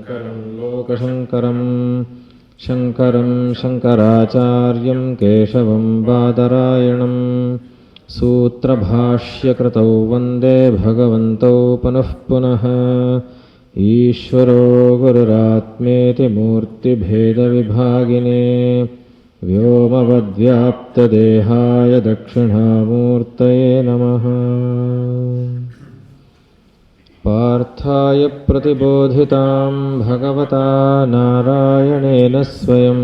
शङ्करं लोकशङ्करं शङ्करं शङ्कराचार्यं केशवं बादरायणं सूत्रभाष्यकृतौ वन्दे भगवन्तौ पुनः पुनः ईश्वरो गुरुरात्मेति मूर्तिभेदविभागिने व्योमवद्व्याप्तदेहाय दक्षिणामूर्तये नमः। पार्थाय प्रतिबोधितां भगवता नारायणेन स्वयं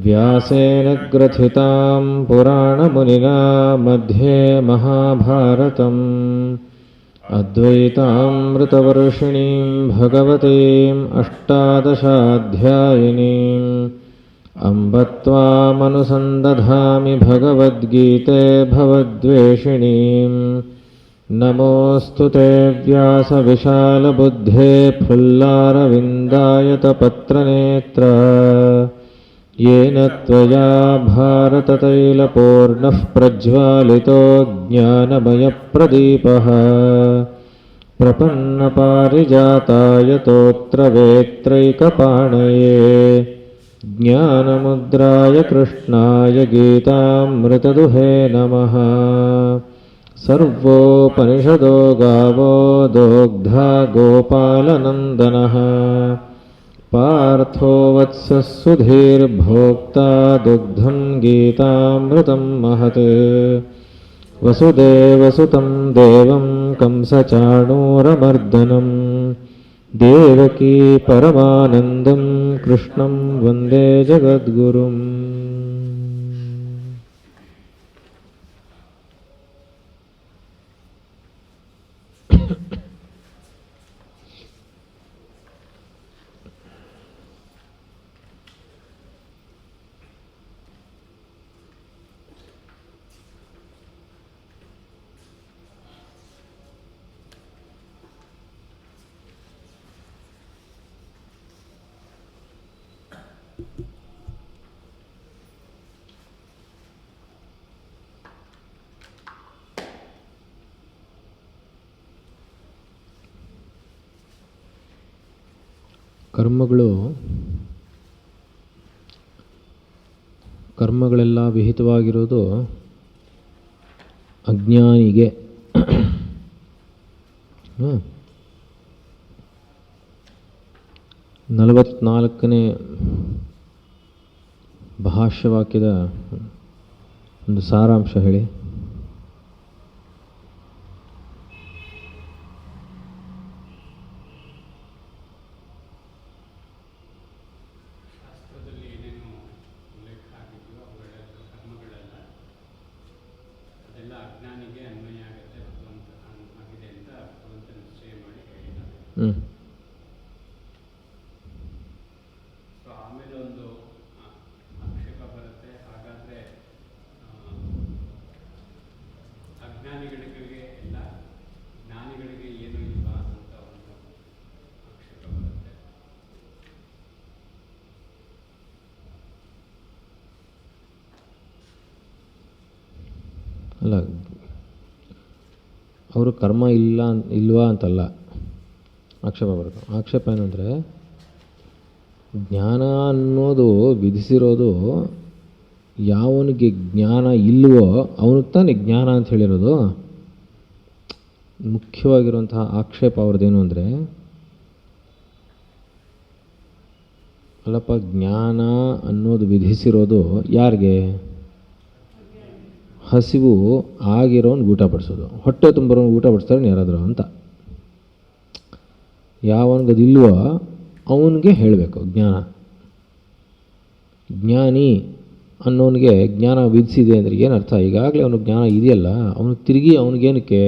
व्यासेन ग्रथितां पुराणमुनिना मध्ये महाभारतम् अद्वैतामृतवर्षिणीं भगवतीम् अष्टादशाध्यायिनीम् अम्ब त्वामनुसन्दधामि भगवद्गीते भवद्वेषिणीम् नमोऽस्तु ते व्यासविशालबुद्धे फुल्लारविन्दायतपत्रनेत्र येन त्वया भारततैलपूर्णः प्रज्वालितो ज्ञानमयप्रदीपः प्रपन्नपारिजाताय तोत्रवेत्रैकपाणये ज्ञानमुद्राय कृष्णाय गीतामृतदुहे नमः। सर्वोपनिषदो गावो दोग्धा गोपालनन्दनः पार्थो वत्सः सुधीर्भोक्ता दुग्धं गीतामृतं महत् वसुदेवसुतं देवं कंसचाणूरमर्दनं देवकी परमानन्दं कृष्णं वन्दे जगद्गुरुम्। ಕರ್ಮಗಳೆಲ್ಲ ವಿಹಿತವಾಗಿರೋದು ಅಜ್ಞಾನಿಗೆ. 44ನೇ ಭಾಷ್ಯವಾಕ್ಯದ ಒಂದು ಸಾರಾಂಶ ಹೇಳಿ. ಆಮೇಲೆ ಒಂದು ಆಕ್ಷೇಪ ಬರುತ್ತೆ, ಹಾಗಾದ್ರೆ ಅಜ್ಞಾನಿಗಳಿಗೆ ಎಲ್ಲ ಜ್ಞಾನಿಗಳಿಗೆ ಏನು ಇಲ್ವಾ ಅಂತ ಒಂದು ಆಕ್ಷೇಪ ಬರುತ್ತೆ. ಅಲ್ಲ, ಅವರು ಕರ್ಮ ಇಲ್ವಾ ಅಂತಲ್ಲ ಆಕ್ಷೇಪ ಬರುತ್ತೆ. ಆಕ್ಷೇಪ ಏನಂದರೆ, ಜ್ಞಾನ ಅನ್ನೋದು ವಿಧಿಸಿರೋದು ಯಾವನಿಗೆ ಜ್ಞಾನ ಇಲ್ವೋ ಅವನಿಗೆ ತಾನೇ ಜ್ಞಾನ ಅಂತ ಹೇಳಿರೋದು. ಮುಖ್ಯವಾಗಿರುವಂತಹ ಆಕ್ಷೇಪ ಅವ್ರದ್ದೇನು ಅಂದರೆ, ಅಲ್ಲಪ್ಪ, ಜ್ಞಾನ ಅನ್ನೋದು ವಿಧಿಸಿರೋದು ಯಾರಿಗೆ? ಹಸಿವು ಆಗಿರೋನ್ಗೆ ಊಟ ಬಡಿಸೋದು, ಹೊಟ್ಟೆ ತುಂಬಿರೋನ್ಗೆ ಊಟ ಬಡಿಸ್ತಾರೆ ಯಾರಾದರೂ ಅಂತ. ಯಾವನಿಗದಿಲ್ವೋ ಅವನಿಗೆ ಹೇಳಬೇಕು ಜ್ಞಾನ. ಜ್ಞಾನಿ ಅನ್ನೋನಿಗೆ ಜ್ಞಾನ ವಿಧಿಸಿದೆ ಅಂದರೆ ಏನರ್ಥ? ಈಗಾಗಲೇ ಅವನು ಜ್ಞಾನ ಇದೆಯಲ್ಲ, ಅವನು ತಿರುಗಿ ಅವನಿಗೇನಕ್ಕೆ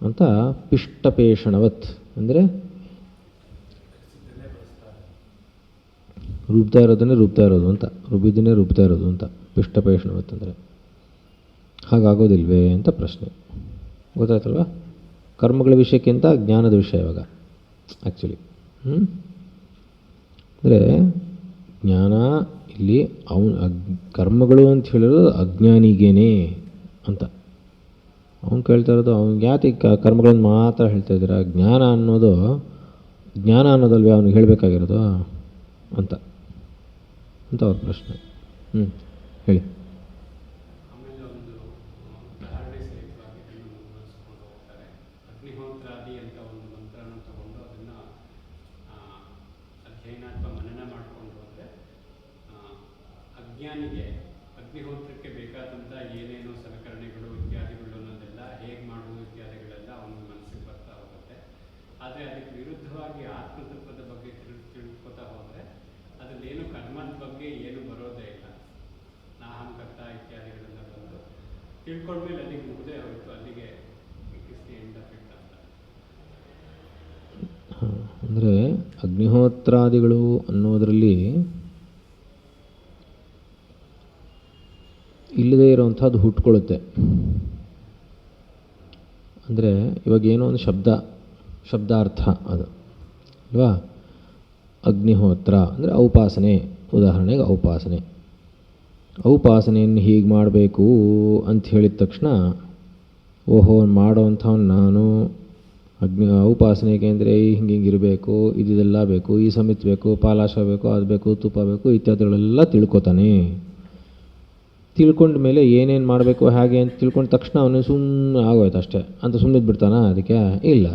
ಅಂತ ಪಿಷ್ಟಪೇಷಣವತ್ ಅಂದರೆ ರುಬ್ತಾ ಇರೋದನ್ನೇ ರುಬ್ತಾ ಇರೋದು ಅಂತ, ರುಬ್ಬಿದ್ದನ್ನೇ ರುಬ್ತಾ ಇರೋದು ಅಂತ ಪಿಷ್ಟಪೇಷಣವತ್ ಅಂದರೆ. ಹಾಗಾಗೋದಿಲ್ವೇ ಅಂತ ಪ್ರಶ್ನೆ. ಗೊತ್ತಾಯ್ತಲ್ವ? ಕರ್ಮಗಳ ವಿಷಯಕ್ಕಿಂತ ಜ್ಞಾನದ ವಿಷಯ ಇವಾಗ ಆ್ಯಕ್ಚುಲಿ. ಅಂದರೆ ಜ್ಞಾನ ಇಲ್ಲಿ ಕರ್ಮಗಳು ಅಂತ ಹೇಳಿರೋದು ಅಜ್ಞಾನಿಗೇನೆ ಅಂತ. ಅವ್ನು ಕೇಳ್ತಾ ಇರೋದು, ಅವ್ನಿಗೆ ಯಾಕೆ ಕರ್ಮಗಳನ್ನು ಮಾತ್ರ ಹೇಳ್ತಾ ಇದ್ದೀರಾ? ಜ್ಞಾನ ಅನ್ನೋದು ಜ್ಞಾನ ಅನ್ನೋದಲ್ವೇ ಅವನಿಗೆ ಹೇಳಬೇಕಾಗಿರೋದು ಅಂತ ಅಂತ ಅವ್ರ ಪ್ರಶ್ನೆ. ಹೇಳಿ. ಆಮೇಲೆ ಒಂದು ಉದಾಹರಣೆ ಸಹಿತವಾಗಿ ಇದನ್ನು ಮುಂದುವರಿಸ್ಕೊಂಡು ಹೋಗ್ತಾರೆ. ಅಗ್ನಿಹೋತ್ರಾದಿ ಅಂತ ಒಂದು ಮಂತ್ರನ ತಗೊಂಡು ಅದನ್ನು ಅಧ್ಯಯನ ಅಥವಾ ಮನನ ಮಾಡ್ಕೊಂಡು ಹೋದರೆ ಅಜ್ಞಾನಿಗೆ ಅಗ್ನಿಹೋತ್ರಕ್ಕೆ ಬೇಕಾದಂಥ ಏನೇನೋ ಸಲಕರಣೆಗಳು ಇತ್ಯಾದಿಗಳು ಅನ್ನೋದೆಲ್ಲ ಹೇಗೆ ಮಾಡುವುದು ಇತ್ಯಾದಿಗಳೆಲ್ಲ ಅವನ ಮನಸ್ಸಿಗೆ ಬರ್ತಾ ಹೋಗುತ್ತೆ. ಆದರೆ ಅದಕ್ಕೆ ವಿರುದ್ಧವಾಗಿ ಆತ್ಮತತ್ವದ ಬಗ್ಗೆ ತಿಳ್ಕೊತಾ ಹೋದರೆ ಅದರಲ್ಲೇನು ಕರ್ಮದ ಬಗ್ಗೆ ಏನು ಬರೋದೇ ಇಲ್ಲ. ನಾಹಂಕರ್ತ ಇತ್ಯಾದಿಗಳೆಲ್ಲ ಬಂದು ತಿಳ್ಕೊಂಡ್ಮೇಲೆ ಅಲ್ಲಿಗೆ ಮುಗದೆ ಹೋಯಿತು, ಅಲ್ಲಿಗೆ ಇಟ್ ಎಂಡ್ ಆಫ್ ಇಟ್ ಅಂತ. ಅಂದರೆ ಅಗ್ನಿಹೋತ್ರಾದಿಗಳು ಅನ್ನೋದರಲ್ಲಿ ಇಲ್ಲದೇ ಇರೋವಂಥದ್ದು ಹುಟ್ಕೊಳ್ಳುತ್ತೆ. ಅಂದರೆ ಇವಾಗ ಏನೋ ಒಂದು ಶಬ್ದಾರ್ಥ ಅದು ಅಲ್ವಾ. ಅಗ್ನಿಹೋತ್ರ ಅಂದರೆ ಔಪಾಸನೆ, ಉದಾಹರಣೆಗೆ ಔಪಾಸನೆಯನ್ನು ಹೀಗೆ ಮಾಡಬೇಕು ಅಂತ ಹೇಳಿದ ತಕ್ಷಣ ಓಹೋ ಮಾಡೋವಂಥವ್ನು ನಾನು, ಔಪಾಸನೆಗೆ ಅಂದರೆ ಹಿಂಗಿರಬೇಕು, ಇದೆಲ್ಲ ಬೇಕು, ಈ ಸಮಿತಿ ಬೇಕು, ಪಾಲಾಶ ಬೇಕು, ಅದು ಬೇಕು, ತುಪ್ಪ ಬೇಕು ಇತ್ಯಾದಿಗಳೆಲ್ಲ ತಿಳ್ಕೊತಾನೆ. ತಿಳ್ಕೊಂಡ ಮೇಲೆ ಏನೇನು ಮಾಡಬೇಕು ಹಾಗೆ ಅಂತ ತಿಳ್ಕೊಂಡ ತಕ್ಷಣ ಅವನು ಸುಮ್ಮನೆ ಆಗೋಯ್ತು ಅಷ್ಟೇ ಅಂತ ಸುಮ್ಮನೆ ಬಿಡ್ತಾನ? ಅದಕ್ಕೆ ಇಲ್ಲ,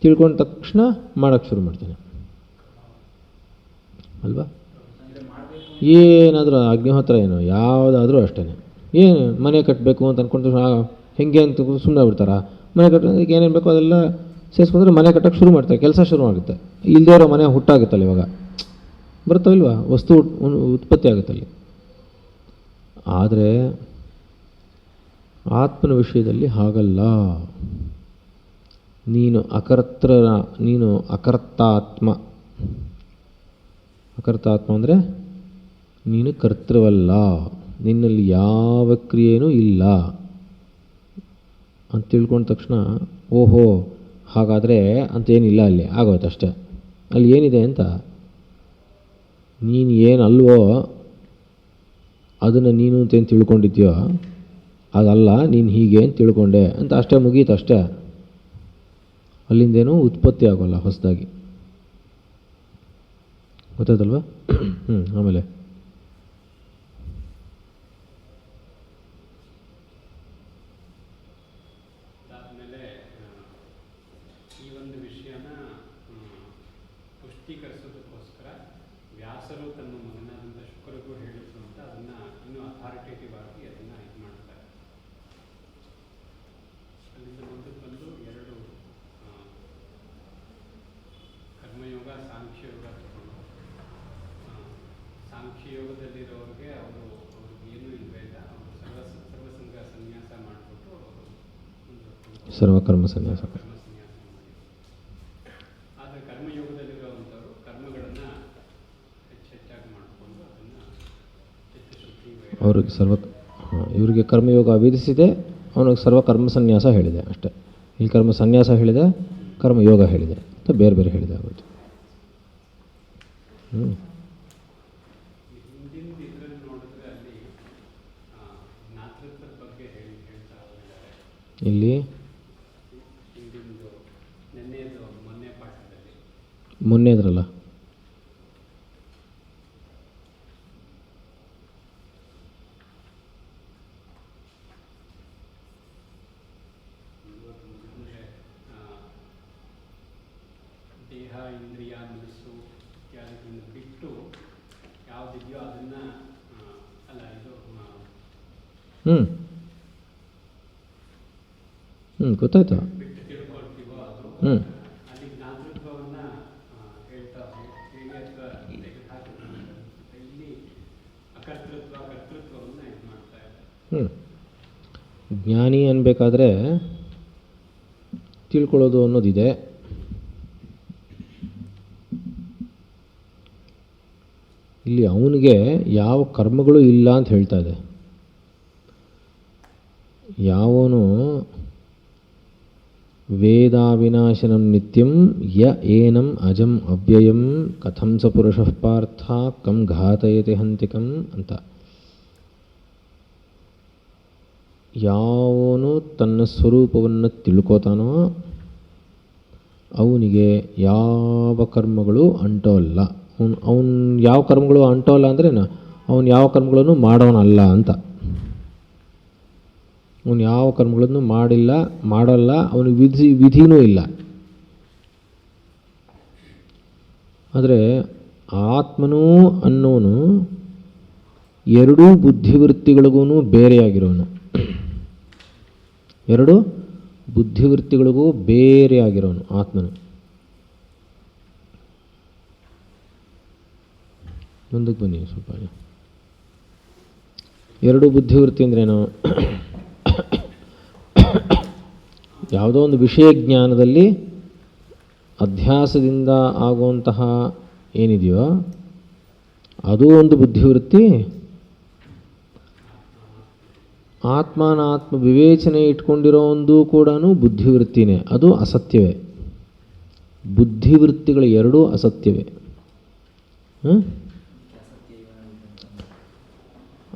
ತಿಳ್ಕೊಂಡ ತಕ್ಷಣ ಮಾಡೋಕ್ಕೆ ಶುರು ಮಾಡ್ತಾನೆ ಅಲ್ವಾ. ಏನಾದರೂ ಅಗ್ನಿಹೋತ್ರ ಏನು ಯಾವುದಾದ್ರೂ ಅಷ್ಟೇ, ಏನು ಮನೆ ಕಟ್ಟಬೇಕು ಅಂತ ಅಂದ್ಕೊಂಡು ಹೆಂಗೆ ಅಂತ ಸುಮ್ಮನೆ ಬಿಡ್ತಾರ? ಮನೆ ಕಟ್ಟೋದಕ್ಕೆ ಏನೇನು ಬೇಕೋ ಅದೆಲ್ಲ ಸೇರಿಸ್ಕೊಂಡ್ರೆ ಮನೆ ಕಟ್ಟೋಕ್ಕೆ ಶುರು ಮಾಡ್ತಾರೆ, ಕೆಲಸ ಶುರು ಆಗುತ್ತೆ. ಇಲ್ಲದೇ ಇರೋ ಮನೆ ಹುಟ್ಟಾಗುತ್ತಲ್ಲ, ಇವಾಗ ಬರ್ತಾವಿಲ್ವಾ, ವಸ್ತು ಉತ್ಪತ್ತಿ ಆಗುತ್ತಲ್ಲಿ. ಆದರೆ ಆತ್ಮನ ವಿಷಯದಲ್ಲಿ ಹಾಗಲ್ಲ. ನೀನು ಅಕರ್ತಾತ್ಮ ಅಂದರೆ ನೀನು ಕರ್ತೃವಲ್ಲ, ನಿನ್ನಲ್ಲಿ ಯಾವ ಕ್ರಿಯೆನೂ ಇಲ್ಲ ಅಂತ ತಿಳ್ಕೊಂಡ ತಕ್ಷಣ ಓಹೋ ಹಾಗಾದರೆ ಅಂತೇನಿಲ್ಲ, ಅಲ್ಲಿ ಆಗೋಯ್ತು ಅಷ್ಟೇ. ಅಲ್ಲಿ ಏನಿದೆ ಅಂತ, ನೀನು ಏನಲ್ವೋ ಅದನ್ನು ನೀನು ಅಂತೇನು ತಿಳ್ಕೊಂಡಿದ್ಯೋ ಅದಲ್ಲ, ನೀನು ಹೀಗೆ ಅಂತ ತಿಳ್ಕೊಂಡೆ ಅಂತ ಅಷ್ಟೇ, ಮುಗೀತು ಅಷ್ಟೇ. ಅಲ್ಲಿಂದೇನೂ ಉತ್ಪತ್ತಿ ಆಗೋಲ್ಲ ಹೊಸದಾಗಿ. ಗೊತ್ತಾಯ್ತಲ್ವಾ? ಆಮೇಲೆ ಅದಾದಮೇಲೆ ಈ ಒಂದು ವಿಷಯನ ಪುಷ್ಟೀಕರಿಸೋದಕ್ಕೋಸ್ಕರ ವ್ಯಾಸರು ತಮ್ಮ ಮಗನಾದಂಥ ಶುಕ್ರಗೂ ಹೇಳಿದ್ರು ಅಂತ ಅದನ್ನು ಇನ್ನೂ ಅಥಾರಿಟೇಟಿವ್ ಆಗಿ ಅದನ್ನು ಇದು ಮಾಡ್ತಾರೆ. ಅಲ್ಲಿಂದ ಮುಂದಕ್ಕೆ ಬಂದು ಎರಡು ಕರ್ಮಯೋಗ, ಸಾಂಖ್ಯಯೋಗ ತಗೊಂಡು, ಸಾಂಖ್ಯಯೋಗದಲ್ಲಿರೋರಿಗೆ ಅವ್ರಿಗೆ ಏನೂ ಇಲ್ವೇ ಇಲ್ಲ, ಅವರು ಸರ್ವಸಂಗ ಸನ್ಯಾಸ ಮಾಡಿಬಿಟ್ಟು ಸರ್ವಕರ್ಮ ಸನ್ಯಾಸ ಮಾಡಿ. ಆದರೆ ಕರ್ಮಯೋಗದಲ್ಲಿರುವಂಥವ್ರು ಕರ್ಮಗಳನ್ನು ಹೆಚ್ಚೆಚ್ಚಾಗಿ ಮಾಡಿಕೊಂಡು ಅದನ್ನು ಚಿತ್ತಶುದ್ಧಿ ಅವ್ರಿಗೆ ಇವರಿಗೆ ಕರ್ಮಯೋಗ ವಿಧಿಸಿದೆ, ಅವನಿಗೆ ಸರ್ವಕರ್ಮ ಸನ್ಯಾಸ ಹೇಳಿದೆ ಅಷ್ಟೇ. ಇಲ್ಲಿ ಕರ್ಮ ಸನ್ಯಾಸ ಹೇಳಿದೆ, ಕರ್ಮಯೋಗ ಹೇಳಿದೆ ಅಂತ ಬೇರೆ ಬೇರೆ ಹೇಳಿದೆ ಆಗೋದು. ಹಿಂದಿನ ಇದರಲ್ಲಿ ನೋಡಿದ್ರೆ ಅಲ್ಲಿ ಜ್ಞಾತೃತ್ವದ ಬಗ್ಗೆ ಹೇಳ್ತಾ ಹೋಗಿದ್ದಾರೆ. ಇಲ್ಲಿ ಹಿಂದಿಂದು ಮೊನ್ನೆ ಪಾಠದಲ್ಲಿ ಮೊನ್ನೆ ಇದ್ರಲ್ಲ, ದೇಹ, ಇಂದ್ರಿಯ, ಮನಸ್ಸು ಇತ್ಯಾದಿಗಳನ್ನು ಬಿಟ್ಟು ಯಾವುದಿದೆಯೋ ಅದನ್ನು ಅಲ್ಲ ಇದು ಗೊತ್ತಾಯ್ತು. ಬಿಟ್ಟು ತಿಳ್ಕೊಳ್ತೀವೋ ಅದು ಅಲ್ಲಿ ಜ್ಞಾತೃತ್ವವನ್ನು ಹೇಳ್ತಾ ಹೇಳಿ ಅಥವಾ ತೆಗೆದುಹಾಕಿದ್ರೆ ಇಲ್ಲಿ ಅಕರ್ತೃತ್ವ ಕರ್ತೃತ್ವವನ್ನು ಇದು ಮಾಡ್ತಾ ಇದ್ದಾರೆ. ಜ್ಞಾನಿ ಅನ್ಬೇಕಾದ್ರೆ ತಿಳ್ಕೊಳ್ಳೋದು ಅನ್ನೋದಿದೆ. ಇಲ್ಲಿ ಅವನಿಗೆ ಯಾವ ಕರ್ಮಗಳು ಇಲ್ಲ ಅಂತ ಹೇಳ್ತಾ ಇದೆ. ಯಾವನು ವೇದಾವಿನಾಶನಂ ನಿತ್ಯಂ ಯ ಏನಂ ಅಜಂ ಅವ್ಯಯಂ ಕಥಂ ಸ ಪುರುಷಃ ಪಾರ್ಥ ಕಂ ಘಾತಯತಿ ಹಂತಿಕಂ ಅಂತ, ಯಾವನು ತನ್ನ ಸ್ವರೂಪವನ್ನು ತಿಳ್ಕೋತಾನೋ ಅವನಿಗೆ ಯಾವ ಕರ್ಮಗಳು ಅಂಟೋಲ್ಲ. ಅವನು ಯಾವ ಕರ್ಮಗಳು ಅಂಟೋಲ್ಲ ಅಂದರೆ ಅವನು ಯಾವ ಕರ್ಮಗಳನ್ನು ಮಾಡೋನಲ್ಲ ಅಂತ. ಅವನು ಯಾವ ಕರ್ಮಗಳನ್ನು ಮಾಡೋಲ್ಲ, ಅವನಿಗೆ ವಿಧಿನೂ ಇಲ್ಲ. ಆದರೆ ಆತ್ಮನೂ ಅನ್ನೋನು ಎರಡೂ ಬುದ್ಧಿವೃತ್ತಿಗಳಿಗೂ ಬೇರೆಯಾಗಿರೋನು. ಎರಡು ಬುದ್ಧಿವೃತ್ತಿಗಳಿಗೂ ಬೇರೆಯಾಗಿರೋನು ಆತ್ಮನು. ಮುಂದಕ್ಕೆ ಬನ್ನಿ ಸ್ವಲ್ಪ. ಎರಡು ಬುದ್ಧಿವೃತ್ತಿ ಅಂದ್ರೇನು? ಯಾವುದೋ ಒಂದು ವಿಷಯ ಜ್ಞಾನದಲ್ಲಿ ಅಧ್ಯಾಸದಿಂದ ಆಗುವಂತಹ ಏನಿದೆಯೋ ಅದು ಒಂದು ಬುದ್ಧಿವೃತ್ತಿ. ಆತ್ಮಾನಾತ್ಮ ವಿವೇಚನೆ ಇಟ್ಕೊಂಡಿರೋ ಒಂದು ಕೂಡ ಬುದ್ಧಿವೃತ್ತಿನೇ, ಅದು ಅಸತ್ಯವೇ. ಬುದ್ಧಿವೃತ್ತಿಗಳು ಎರಡೂ ಅಸತ್ಯವೇ.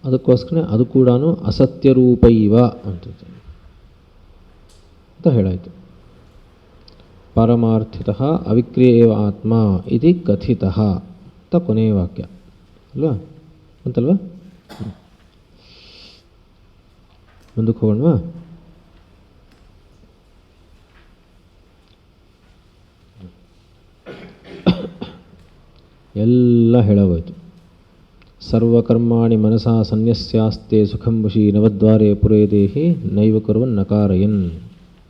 ಅದಕ್ಕೋಸ್ಕರ ಅದು ಕೂಡ ಅಸತ್ಯರೂಪೈವ ಅಂತ ಹೇಳಾಯಿತು. ಪಾರಮಾರ್ಥಿತಃ ಅವಿಕ್ರಿಯೇವ ಆತ್ಮ ಇತಿ ಕಥಿತಃ ಅಂತ ಕೊನೆಯ ವಾಕ್ಯ ಅಲ್ವಾ ಅಂತಲ್ವಾ? ಮುಂದಕ್ಕೆ ಹೋಗೋಣವಾ? ಎಲ್ಲ ಹೇಳೋಗೋಯ್ತು. ಸರ್ವಕರ್ಮಾಣಿ ಮನಸಾ ಸನ್ಯಸ್ಯಾಸ್ತೆ ಸುಖಂ ವಶಿ ನವದ್ವಾರೆ ಪುರೇ ದೇಹಿ ನೈವ ಕುರ್ವನ್ ನಕಾರಯನ್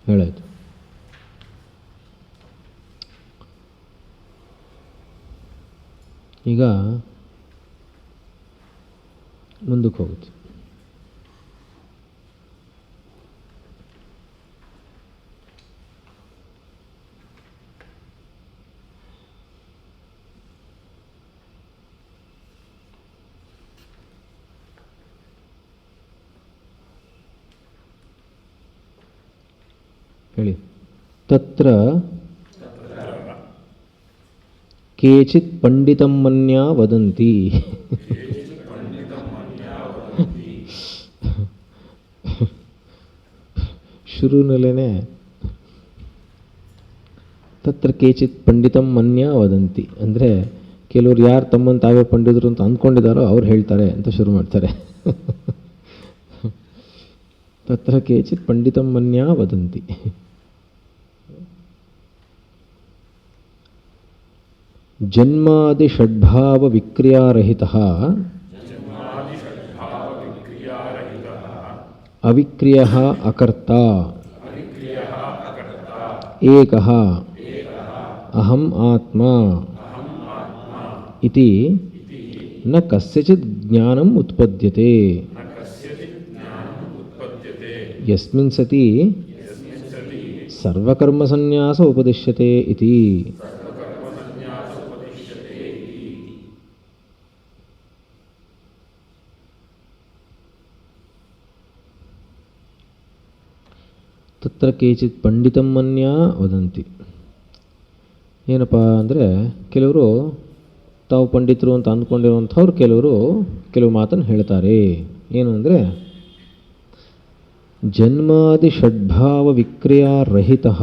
ಹೇಳಾಯಿತು. ಈಗ ಮುಂದಕ್ಕೆ ಹೋಗುತ್ತೆ. ಹೇಳಿ. ತತ್ರ ಕೇಚಿತ್ ಪಂಡಿತಂ ಮನ್ಯಾ ವದಂತಿ. ಶುರುನಲ್ಲೇನೆ ತತ್ರ ಕೇಚಿತ್ ಪಂಡಿತಂ ಮನ್ಯಾ ವದಂತಿ ಅಂದರೆ ಕೆಲವರು ಯಾರು ತಮ್ಮನ್ನು ತಾವೇ ಪಂಡಿತರು ಅಂತ ಅಂದ್ಕೊಂಡಿದ್ದಾರೋ ಅವ್ರು ಹೇಳ್ತಾರೆ ಅಂತ ಶುರು ಮಾಡ್ತಾರೆ. ತತ್ರ ಕೇಚಿತ್ ಪಂಡಿತಂ ಮನ್ಯಾ ವದಂತಿ. ಜನ್ಮಾದಿ ಷಡ್ಭಾವ ವಿಕ್ರಿಯಾರಹಿತಃ ಅವಿಕ್ರಿಯಃ ಅಕರ್ತಾ ಏಕಃ ಅಹಂ ಆತ್ಮ ಇತಿ ನ ಕಸ್ಯಚಿತ್ ಜ್ಞಾನಂ ಉತ್ಪದ್ಯತೆ. ಯಸ್ಮಿನ್ ಸತಿ ಸರ್ವಕರ್ಮಸನ್ಯಾಸ ಉಪದಿಶ್ಯತೆ ಇತಿ. ತತ್ರ ಕೇಚಿತ್ ಪಂಡಿತಂ ಮನ್ಯಾ ವದಂತಿ. ಏನಪ್ಪ ಅಂದರೆ ಕೆಲವರು ತಾವು ಪಂಡಿತರು ಅಂತ ಅಂದ್ಕೊಂಡಿರುವಂಥವ್ರು ಕೆಲವು ಮಾತನ್ನು ಹೇಳ್ತಾರೆ. ಏನು ಅಂದರೆ ಜನ್ಮಾದಿ ಷಡ್ಭಾವ ವಿಕ್ರಿಯಾರಹಿತಃ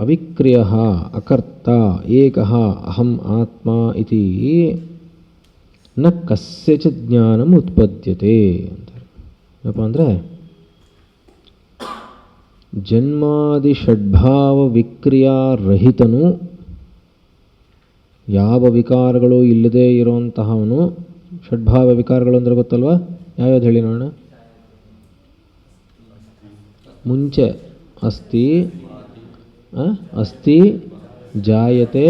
ಅವಿಕ್ರಿಯಃ ಅಕರ್ತಾ ಏಕಃ ಅಹಂ ಆತ್ಮ ಇತಿ ನ ಕಸ್ಯಚಿತ್ ಜ್ಞಾನಂ ಉತ್ಪದ್ಯತೆ ಅಂತಾರೆ. ಏನಪ್ಪ ಅಂದರೆ ಜನ್ಮಾದಿ ಷಡ್ಭಾವ ವಿಕ್ರಿಯಾರಹಿತನು, ಯಾವ ವಿಕಾರಗಳು ಇಲ್ಲದೇ ಇರುವಂತಹವನು. ಷಡ್ಭಾವ ವಿಕಾರಗಳು ಅಂದರೆ ಗೊತ್ತಲ್ವಾ? ಯಾವ್ಯಾವ್ದು ಹೇಳಿ ನೋಡೋಣ. ಮುಂಚೆ ಅಸ್ತಿ ಜಾಯತೆ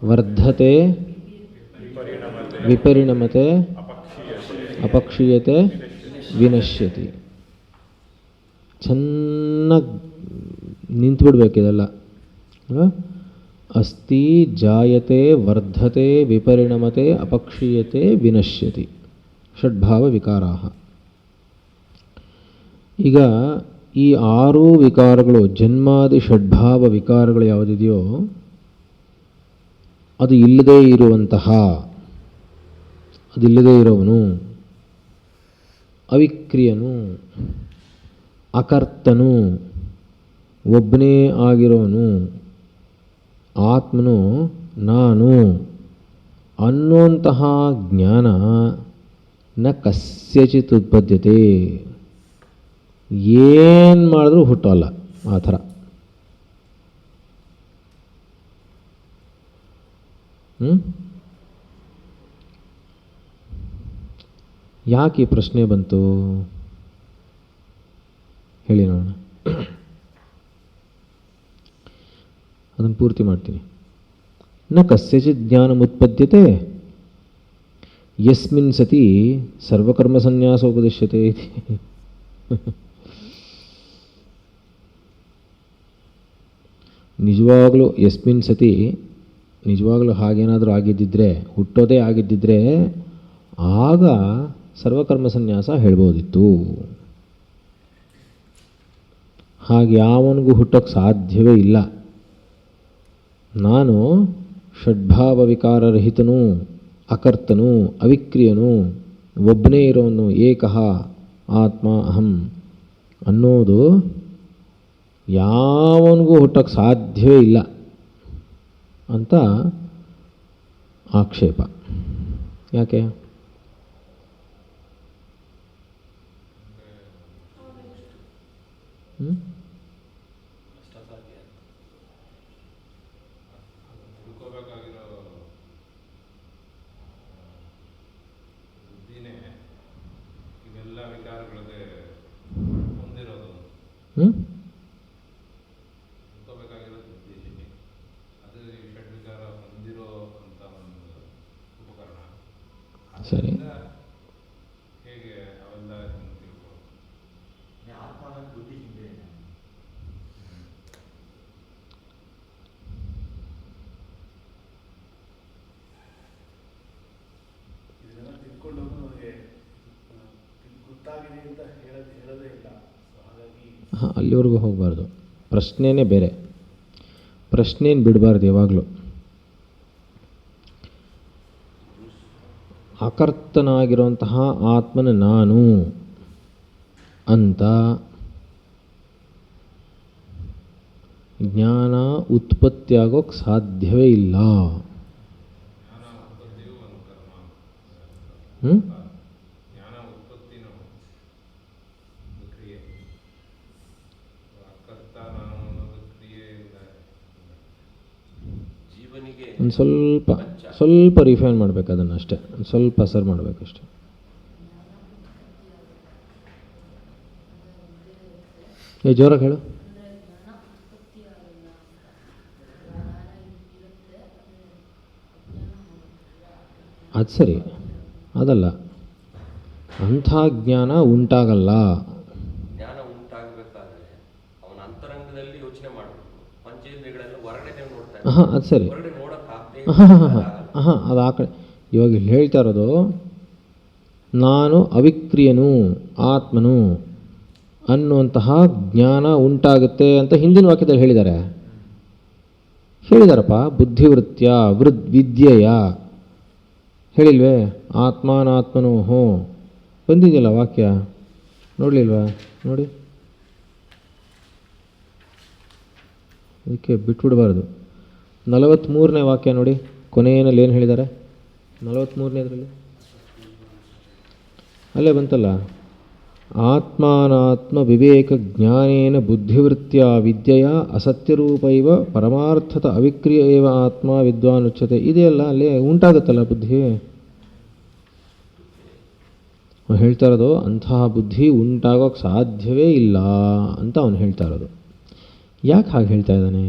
ವರ್ಧತೆ ವಿಪರಿಣಮತೆ ಅಪಕ್ಷೀಯತೆ ವಿನಶ್ಯತಿ. ಚೆನ್ನಾಗಿ ನಿಂತುಬಿಡ್ಬೇಕಿದೆಲ್ಲ. ಅಸ್ತಿ ಜಾಯತೆ ವರ್ಧತೆ ವಿಪರಿಣಮತೆ ಅಪಕ್ಷೀಯತೆ ವಿನಶ್ಯತಿ ಷಡ್ಭಾವ ವಿಕಾರಾಃ. ಈಗ ಈ 6 ವಿಕಾರಗಳು, ಜನ್ಮಾದಿ ಷಡ್ಭಾವ ವಿಕಾರಗಳು ಯಾವುದಿದೆಯೋ ಅದು ಇಲ್ಲದೇ ಇರೋವನು, ಅವಿಕ್ರಿಯನು, ಅಕರ್ತನು, ಒಬ್ಬನೇ ಆಗಿರೋನು, ಆತ್ಮನು ನಾನು ಅನ್ನುವಂತಹ ಜ್ಞಾನ ನ ಕಸ್ಯಚಿತ್ ಉತ್ಪದ್ಯತೆ. ಏನು ಮಾಡಿದ್ರೂ ಹುಟ್ಟೋಲ್ಲ ಆ ಥರ. ಯಾಕೆ ಈ ಪ್ರಶ್ನೆ ಬಂತು ಹೇಳಿ ನೋಡೋಣ. ಅದನ್ನು ಪೂರ್ತಿ ಮಾಡ್ತೀನಿ. ನ ಕಸ್ಯಚಿತ್ ಜ್ಞಾನಮುತ್ಪದ್ಯತೆ ಯಸ್ಮಿನ್ ಸತಿ ಸರ್ವಕರ್ಮಸನ್ಯಾಸೋಪದಿಶ್ಯತೆ ಇತಿ. ನಿಜವಾಗಲೂ ಯಸ್ಮಿನ್ ಸತಿ ನಿಜವಾಗಲೂ ಹಾಗೇನಾದರೂ ಆಗಿದ್ದಿದ್ರೆ, ಹುಟ್ಟೋದೇ ಆಗಿದ್ದಿದ್ರೆ ಆಗ ಸರ್ವಕರ್ಮ ಸನ್ಯಾಸ ಹೇಳ್ಬೋದಿತ್ತು. ಹಾಗೆ ಯಾವನಿಗೂ ಹುಟ್ಟೋಕ್ಕೆ ಸಾಧ್ಯವೇ ಇಲ್ಲ. ನಾನು ಷಡ್ಭಾವ ವಿಕಾರರಹಿತನೂ ಅಕರ್ತನೂ ಅವಿಕ್ರಿಯನೂ ಒಬ್ಬನೇ ಇರೋನು ಏಕಃ ಆತ್ಮ ಅಹಂ ಅನ್ನೋದು ಯಾವನಿಗೂ ಹುಟ್ಟೋಕ್ಕೆ ಸಾಧ್ಯವೇ ಇಲ್ಲ ಅಂತ ಆಕ್ಷೇಪ. ಯಾಕೆ? ಸರಿ, ಹಾಂ, ಅಲ್ಲಿವರೆಗೂ ಹೋಗಬಾರ್ದು. ಪ್ರಶ್ನೆನೇ ಬೇರೆ. ಪ್ರಶ್ನೆಯನ್ನು ಬಿಡಬಾರ್ದು ಯಾವಾಗಲೂ. ಅಕರ್ತನಾಗಿರುವಂತಹ ಆತ್ಮನ ನಾನು ಅಂತ ಜ್ಞಾನ ಉತ್ಪತ್ತಿಯಾಗೋಕ್ಕೆ ಸಾಧ್ಯವೇ ಇಲ್ಲ. ಒಂದು ಸ್ವಲ್ಪ ರಿಫೈನ್ ಮಾಡಬೇಕು ಅದನ್ನು ಅಷ್ಟೇ. ಒಂದು ಸ್ವಲ್ಪ ಸರ್ ಮಾಡಬೇಕಷ್ಟೆ. ಜೋರಾಗಿ ಹೇಳು. ಅದು ಸರಿ, ಅದಲ್ಲ. ಅಂಥ ಜ್ಞಾನ ಉಂಟಾಗಲ್ಲ. ಜ್ಞಾನ ಉಂಟಾಗಬೇಕಾದ್ರೆ ಅವನ ಅಂತರಂಗದಲ್ಲಿ ಯೋಚನೆ ಮಾಡಬೇಕು. ಪಂಚೇಂದ್ರಿಯಗಳೆಲ್ಲ ಹೊರಗಡೆ ನೋಡ್ತಾ ಹಾಂ, ಅದು ಸರಿ. ಹೊರಗಡೆ ನೋಡೋಕ್ಕಾಗದೆ ಹಾಂ, ಅದು ಆ ಕಡೆ. ಇವಾಗ ಇಲ್ಲಿ ಹೇಳ್ತಾ ಇರೋದು ನಾನು ಅವಿಕ್ರಿಯನು ಆತ್ಮನು ಅನ್ನುವಂತಹ ಜ್ಞಾನ ಉಂಟಾಗುತ್ತೆ ಅಂತ ಹಿಂದಿನ ವಾಕ್ಯದಲ್ಲಿ ಹೇಳಿದಾರಪ್ಪ. ಬುದ್ಧಿವೃತ್ಯ ವಿದ್ಯೆಯ ಹೇಳಿಲ್ವೇ? ಆತ್ಮಾನಾತ್ಮನು ಹೋ ಬಂದಿದೆಯಲ್ಲ ವಾಕ್ಯ, ನೋಡಲಿಲ್ವಾ? ನೋಡಿ, ಅದಕ್ಕೆ ಬಿಟ್ಬಿಡಬಾರ್ದು. 43ನೇ ವಾಕ್ಯ ನೋಡಿ, ಕೊನೆಯಲ್ಲಿ ಏನು ಹೇಳಿದ್ದಾರೆ? 43ನೇದರಲ್ಲಿ ಅಲ್ಲೇ ಬಂತಲ್ಲ, ಆತ್ಮಾನಾತ್ಮ ವಿವೇಕ ಜ್ಞಾನೇನ ಬುದ್ಧಿವೃತ್ಯ ವಿದ್ಯೆಯ ಅಸತ್ಯರೂಪ ಇವ ಪರಮಾರ್ಥತ ಅವಿಕ್ರಿಯ ಏವ ಆತ್ಮ ವಿದ್ವಾನುಚ್ಯತೆ. ಇದೆಯಲ್ಲ, ಅಲ್ಲೇ ಉಂಟಾಗುತ್ತಲ್ಲ ಬುದ್ಧಿ. ಹೇಳ್ತಾ ಇರೋದು ಅಂತಹ ಬುದ್ಧಿ ಉಂಟಾಗೋಕ್ಕೆ ಸಾಧ್ಯವೇ ಇಲ್ಲ ಅಂತ ಅವನು ಹೇಳ್ತಾ ಇರೋದು. ಯಾಕೆ ಹಾಗೆ ಹೇಳ್ತಾ ಇದ್ದಾನೆ?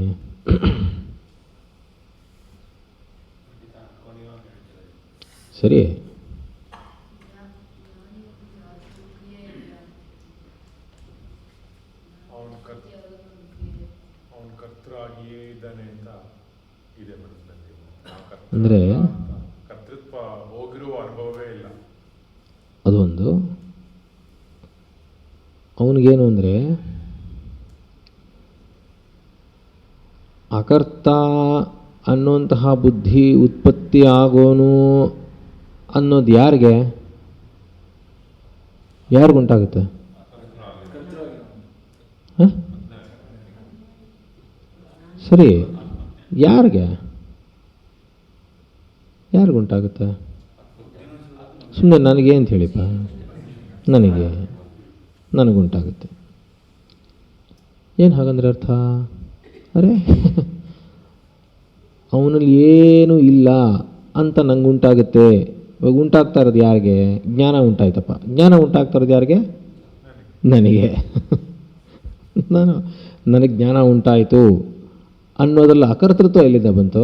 ಸರಿ, ಅಂದರೆ ಕರ್ತೃತ್ವ ಹೋಗಿರುವ ಅನುಭವವೇ ಇಲ್ಲ. ಅದೊಂದು. ಅವನಿಗೇನು ಅಂದರೆ ಅಕರ್ತ ಅನ್ನುವಂತಹ ಬುದ್ಧಿ ಉತ್ಪತ್ತಿ ಆಗೋನು ಅನ್ನೋದು ಯಾರಿಗುಂಟಾಗುತ್ತೆ? ಸರಿ, ಯಾರಿಗೆ ಯಾರಿಗುಂಟಾಗುತ್ತೆ? ಸುಮ್ಮನೆ ನನಗೆ ಅಂತ ಹೇಳಿಪ್ಪ, ನನಗುಂಟಾಗುತ್ತೆ. ಏನು ಹಾಗಂದ್ರೆ ಅರ್ಥ? ಅರೆ ಅವನಲ್ಲಿ ಏನೂ ಇಲ್ಲ ಅಂತ ನಂಗೆ ಉಂಟಾಗುತ್ತೆ. ಇವಾಗ ಉಂಟಾಗ್ತಾ ಇರೋದು ಯಾರಿಗೆ? ಜ್ಞಾನ ಉಂಟಾಯ್ತಪ್ಪ. ಜ್ಞಾನ ಉಂಟಾಗ್ತಾ ಇರೋದು ಯಾರಿಗೆ? ನನಗೆ. ನನಗೆ ಜ್ಞಾನ ಉಂಟಾಯಿತು ಅನ್ನೋದಲ್ಲ ಅಕರ್ತೃತ್ವ ಎಲ್ಲಿಂದ ಬಂತು?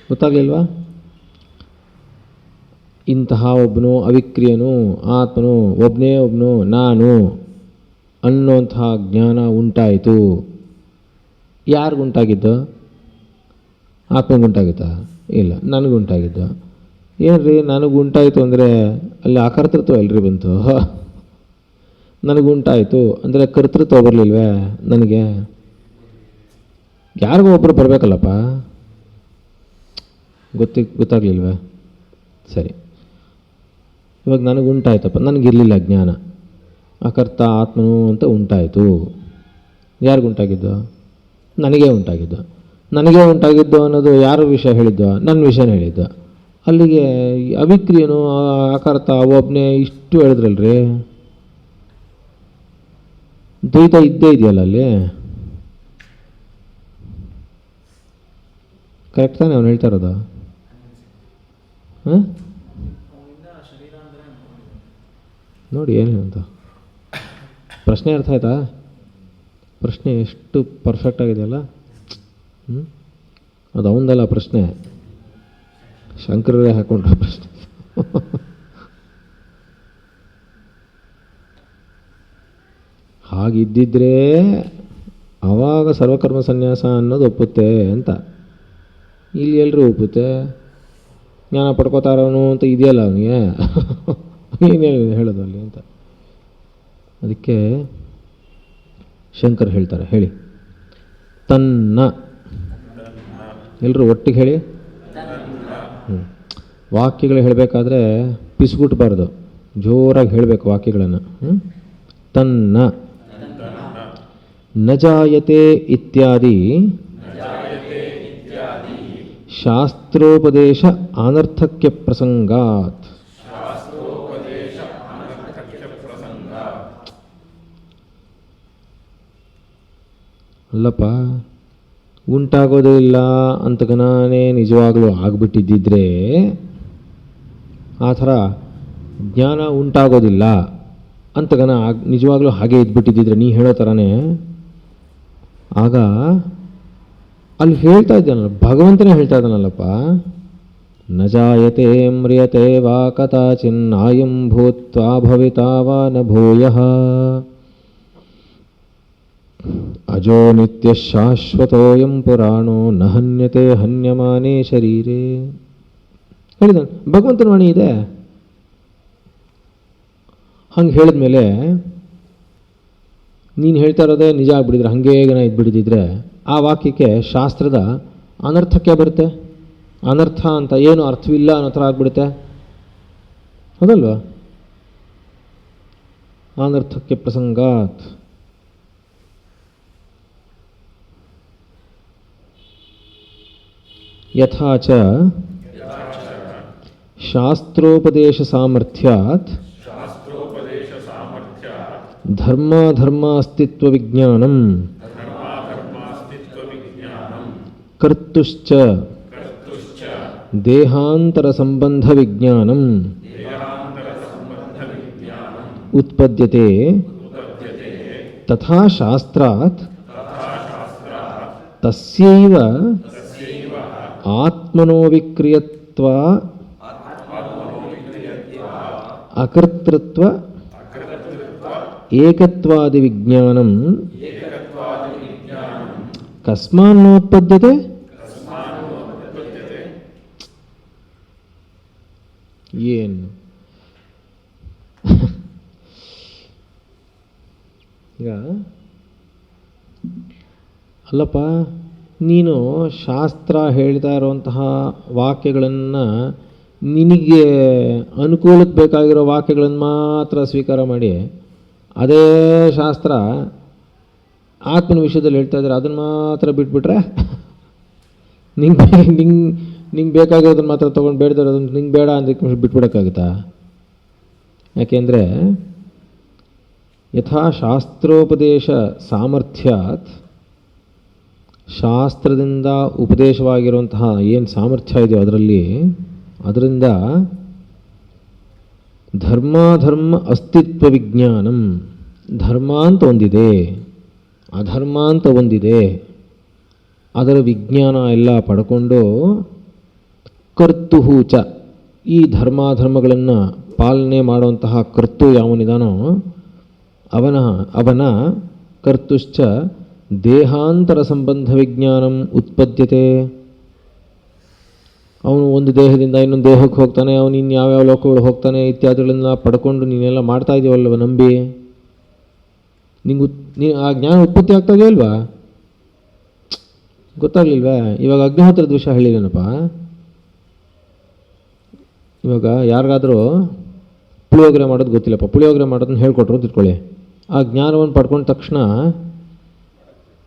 ಗೊತ್ತಾಗಲಿಲ್ವಾ? ಇಂತಹ ಒಬ್ಬನು ಅವಿಕ್ರಿಯನು ಆತ್ಮನು ಒಬ್ಬನು ನಾನು ಅನ್ನೋಂತಹ ಜ್ಞಾನ ಉಂಟಾಯಿತು. ಯಾರಿಗುಂಟಾಗಿದ್ದು? ಆತ್ಮಗುಂಟಾಗಿತ್ತಾ? ಇಲ್ಲ, ನನಗುಂಟಾಗಿದ್ದು. ಏನ್ರಿ ನನಗುಂಟಾಯಿತು ಅಂದರೆ ಅಲ್ಲಿ ಅಕರ್ತೃತ್ವ ಎಲ್ರಿ ಬಂತು? ನನಗುಂಟಾಯಿತು ಅಂದರೆ ಕರ್ತೃತ್ವ ಬರಲಿಲ್ವೇ ನನಗೆ? ಯಾರಿಗೋ ಒಬ್ಬರು ಬರಬೇಕಲ್ಲಪ್ಪ. ಗೊತ್ತಾಗಲಿಲ್ವೇ? ಸರಿ, ಇವಾಗ ನನಗುಂಟಾಯ್ತಪ್ಪ, ನನಗಿರಲಿಲ್ಲ ಜ್ಞಾನ, ಅಕರ್ತ ಆತ್ಮನು ಅಂತ ಉಂಟಾಯಿತು. ಯಾರಿಗುಂಟಾಗಿದ್ದು? ನನಗೇ ಉಂಟಾಗಿದ್ದು. ನನಗೇ ಉಂಟಾಗಿದ್ದು ಅನ್ನೋದು ಯಾರ ವಿಷಯ ಹೇಳಿದ್ದು? ನನ್ನ ವಿಷಯನೇ ಹೇಳಿದ್ದು. ಅಲ್ಲಿಗೆ ಅವಿಕ್ರಿಯನು ಅಕರ್ತ ಒಬ್ಬನೇ ಇಷ್ಟು ಹೇಳಿದ್ರಲ್ರಿ. ದ್ವೈತ ಇದ್ದೇ ಇದೆಯಲ್ಲ ಅಲ್ಲಿ. ಕರೆಕ್ಟ್ ತಾನೇ ಅವನು ಹೇಳ್ತಾ ಇರೋದು? ಹಾಂ, ನೋಡಿ ಏನು ಅಂತ ಪ್ರಶ್ನೆ ಅರ್ಥ ಆಯ್ತಾ? ಪ್ರಶ್ನೆ ಎಷ್ಟು ಪರ್ಫೆಕ್ಟ್ ಆಗಿದೆಯಲ್ಲ. ಅದು ಅವನದಲ್ಲ ಪ್ರಶ್ನೆ, ಶಂಕರರೇ ಹಾಕೊಂಡ್ರ ಪ್ರಶ್ನೆ. ಹಾಗಿದ್ದಿದ್ರೆ ಆವಾಗ ಸರ್ವಕರ್ಮ ಸನ್ಯಾಸ ಅನ್ನೋದು ಒಪ್ಪುತ್ತೆ ಅಂತ. ಇಲ್ಲಿ ಎಲ್ಲರೂ ಒಪ್ಪುತ್ತೆ. ಜ್ಞಾನ ಪಡ್ಕೋತಾರವನು ಅಂತ ಇದೆಯಲ್ಲ ಅವನಿಗೆ, ಏನೇನು ಹೇಳೋದು ಅಲ್ಲಿ ಅಂತ. ಅದಕ್ಕೆ ಶಂಕರ್ ಹೇಳ್ತಾರೆ, ಹೇಳಿ ತನ್ನ. ಎಲ್ಲರೂ ಒಟ್ಟಿಗೆ ಹೇಳಿ. ವಾಕ್ಯಗಳು ಹೇಳಬೇಕಾದ್ರೆ ಪಿಸ್ಗುಟ್ಬಾರ್ದು, ಜೋರಾಗಿ ಹೇಳಬೇಕು ವಾಕ್ಯಗಳನ್ನು. ತನ್ನ ನ ಜಾಯತೆ ಇತ್ಯಾದಿ ಶಾಸ್ತ್ರೋಪದೇಶ ಅನರ್ಥಕ್ಯ ಪ್ರಸಂಗಾತ್. ಅಲ್ಲಪ್ಪ, ಉಂಟಾಗೋದೇ ಇಲ್ಲ ಅಂತಕನೇ ನಿಜವಾಗ್ಲೂ ಆಗ್ಬಿಟ್ಟಿದ್ದಿದ್ರೆ ಆ ಥರ ಜ್ಞಾನ ಉಂಟಾಗೋದಿಲ್ಲ ಅಂತಕನ ನಿಜವಾಗ್ಲೂ ಹಾಗೆ ಇದ್ಬಿಟ್ಟಿದ್ದಿದ್ರೆ ನೀ ಹೇಳೋ ಥರನೇ, ಆಗ ಅಲ್ಲಿ ಹೇಳ್ತಾ ಇದ್ದಾನಲ್ಲ, ಭಗವಂತನೇ ಹೇಳ್ತಾ ಇದ್ದಾನಲ್ಲಪ್ಪ, ನ ಜಾಯತೆ ಮ್ರಿಯತೆ ವಾ ಕದಾಚಿನ್ನಾಯಂ ಭೂತ್ವಾ ಭವಿತಾ ವಾ ನ ಭೂಯಃ ಅಜೋ ನಿತ್ಯ ಶಾಶ್ವತೋಯಂ ಪುರಾಣೋ ನ ಹನ್ಯತೆ ಹನ್ಯಮಾನೇ ಶರೀರೇ. ಹೇಳಿದ ಭಗವಂತನ ವಾಣಿ ಇದೆ. ಹಂಗೆ ಹೇಳಿದ್ಮೇಲೆ ನೀನು ಹೇಳ್ತಾ ಇರೋದೇ ನಿಜ ಆಗ್ಬಿಟ್ಟಿದ್ರೆ, ಹಾಗೇ ನಾ ಇದ್ಬಿಟ್ಟಿದ್ರೆ ಆ ವಾಕ್ಯಕ್ಕೆ ಶಾಸ್ತ್ರದ ಅನರ್ಥಕ್ಕೆ ಬರುತ್ತೆ. ಅನರ್ಥ ಅಂತ ಏನು ಅರ್ಥವಿಲ್ಲ ಅನ್ನೋ ಥರ ಆಗ್ಬಿಡುತ್ತೆ, ಹೌದಲ್ವಾ? ಅನರ್ಥಕ್ಕೆ ಪ್ರಸಂಗಾತ್. ಯಥಾ ಚ ಶಾಸ್ತ್ರೋಪದೇಶ ಸಾಮರ್ಥ್ಯಾತ್ ಧರ್ಮಾಧರ್ಮ ಅಸ್ತಿತ್ವ ವಿಜ್ಞಾನಂ ಕರ್ತುಶ್ಚ ದೇಹಾಂತರ ಸಂಬಂಧ ವಿಜ್ಞಾನಂ ಉತ್ಪದ್ಯತೆ ತಥಾ ಶಾಸ್ತ್ರಾತ್ ತಸ್ಯೈವ ಆತ್ಮನೋ ವಿಕ್ರಿಯತ್ವ ಅಕರ್ತೃತ್ವ ಏಕತ್ವಾದಿ ವಿಜ್ಞಾನಂ ಕಸ್ಮಾನ್ನೋತ್ಪದ್ಯತೆ. ಏನು ಈಗ ಅಲ್ಲಪ್ಪ, ನೀನು ಶಾಸ್ತ್ರ ಹೇಳ್ತಾ ಇರುವಂತಹ ವಾಕ್ಯಗಳನ್ನು ನಿನಗೆ ಅನುಕೂಲಕ್ಕೆ ಬೇಕಾಗಿರೋ ವಾಕ್ಯಗಳನ್ನು ಮಾತ್ರ ಸ್ವೀಕಾರ ಮಾಡಿ, ಅದೇ ಶಾಸ್ತ್ರ ಆತ್ಮನ ವಿಷಯದಲ್ಲಿ ಹೇಳ್ತಾ ಇದ್ದಾರೆ, ಅದನ್ನು ಮಾತ್ರ ಬಿಟ್ಬಿಟ್ರೆ ನಿಂಗೆ ನಿಂಗೆ ಬೇಕಾಗಿರೋದನ್ನು ಮಾತ್ರ ತೊಗೊಂಡು ಬೇಡದಿರೋದನ್ನು ನಿಂಗೆ ಬೇಡ ಅಂದರೆ ಬಿಟ್ಬಿಡೋಕ್ಕಾಗುತ್ತಾ? ಯಾಕೆಂದರೆ ಯಥಾ ಶಾಸ್ತ್ರೋಪದೇಶ ಸಾಮರ್ಥ್ಯಾತ್, ಶಾಸ್ತ್ರದಿಂದ ಉಪದೇಶವಾಗಿರುವಂತಹ ಏನು ಸಾಮರ್ಥ್ಯ ಇದೆಯೋ ಅದರಿಂದ ಧರ್ಮಾಧರ್ಮ ಅಸ್ತಿತ್ವ ವಿಜ್ಞಾನಂ, ಧರ್ಮ ಅಂತ ಒಂದಿದೆ, ಅಧರ್ಮ ಅಂತ ಒಂದಿದೆ, ಅದರ ವಿಜ್ಞಾನ ಎಲ್ಲ ಪಡ್ಕೊಂಡು ಕರ್ತುಹೂಚ, ಈ ಧರ್ಮಾಧರ್ಮಗಳನ್ನು ಪಾಲನೆ ಮಾಡುವಂತಹ ಕರ್ತು ಯಾವನಿದಾನೋ ಅವನ ಕರ್ತುಶ್ಚ ದೇಹಾಂತರ ಸಂಬಂಧ ವಿಜ್ಞಾನಂ ಉತ್ಪದ್ಯತೆ. ಅವನು ಒಂದು ದೇಹದಿಂದ ಇನ್ನೊಂದು ದೇಹಕ್ಕೆ ಹೋಗ್ತಾನೆ, ಅವನು ಇನ್ಯಾವ್ಯಾವ ಲೋಕಗಳು ಹೋಗ್ತಾನೆ ಇತ್ಯಾದಿಗಳನ್ನ ಪಡ್ಕೊಂಡು ನೀನೆಲ್ಲ ಮಾಡ್ತಾ ಇದೆಯಲ್ವ ನಂಬಿ, ನೀ ಆ ಜ್ಞಾನ ಉತ್ಪತ್ತಿ ಆಗ್ತಾ ಇದೆಯಲ್ವಾ? ಗೊತ್ತಾಗ್ಲಿಲ್ವಾ? ಇವಾಗ ಅಗ್ನಿಹೋತ್ರದ ವಿಷಯ ಹೇಳಿದೇನಪ್ಪ. ಇವಾಗ ಯಾರಿಗಾದರೂ ಪುಳಿಯೋಗರೆ ಮಾಡೋದು ಗೊತ್ತಿಲ್ಲಪ್ಪ, ಪುಳಿಯೋಗರೆ ಮಾಡೋದನ್ನ ಹೇಳ್ಕೊಟ್ರು ಅಂತ ಇಟ್ಕೊಳ್ಳಿ. ಆ ಜ್ಞಾನವನ್ನು ಪಡ್ಕೊಂಡ ತಕ್ಷಣ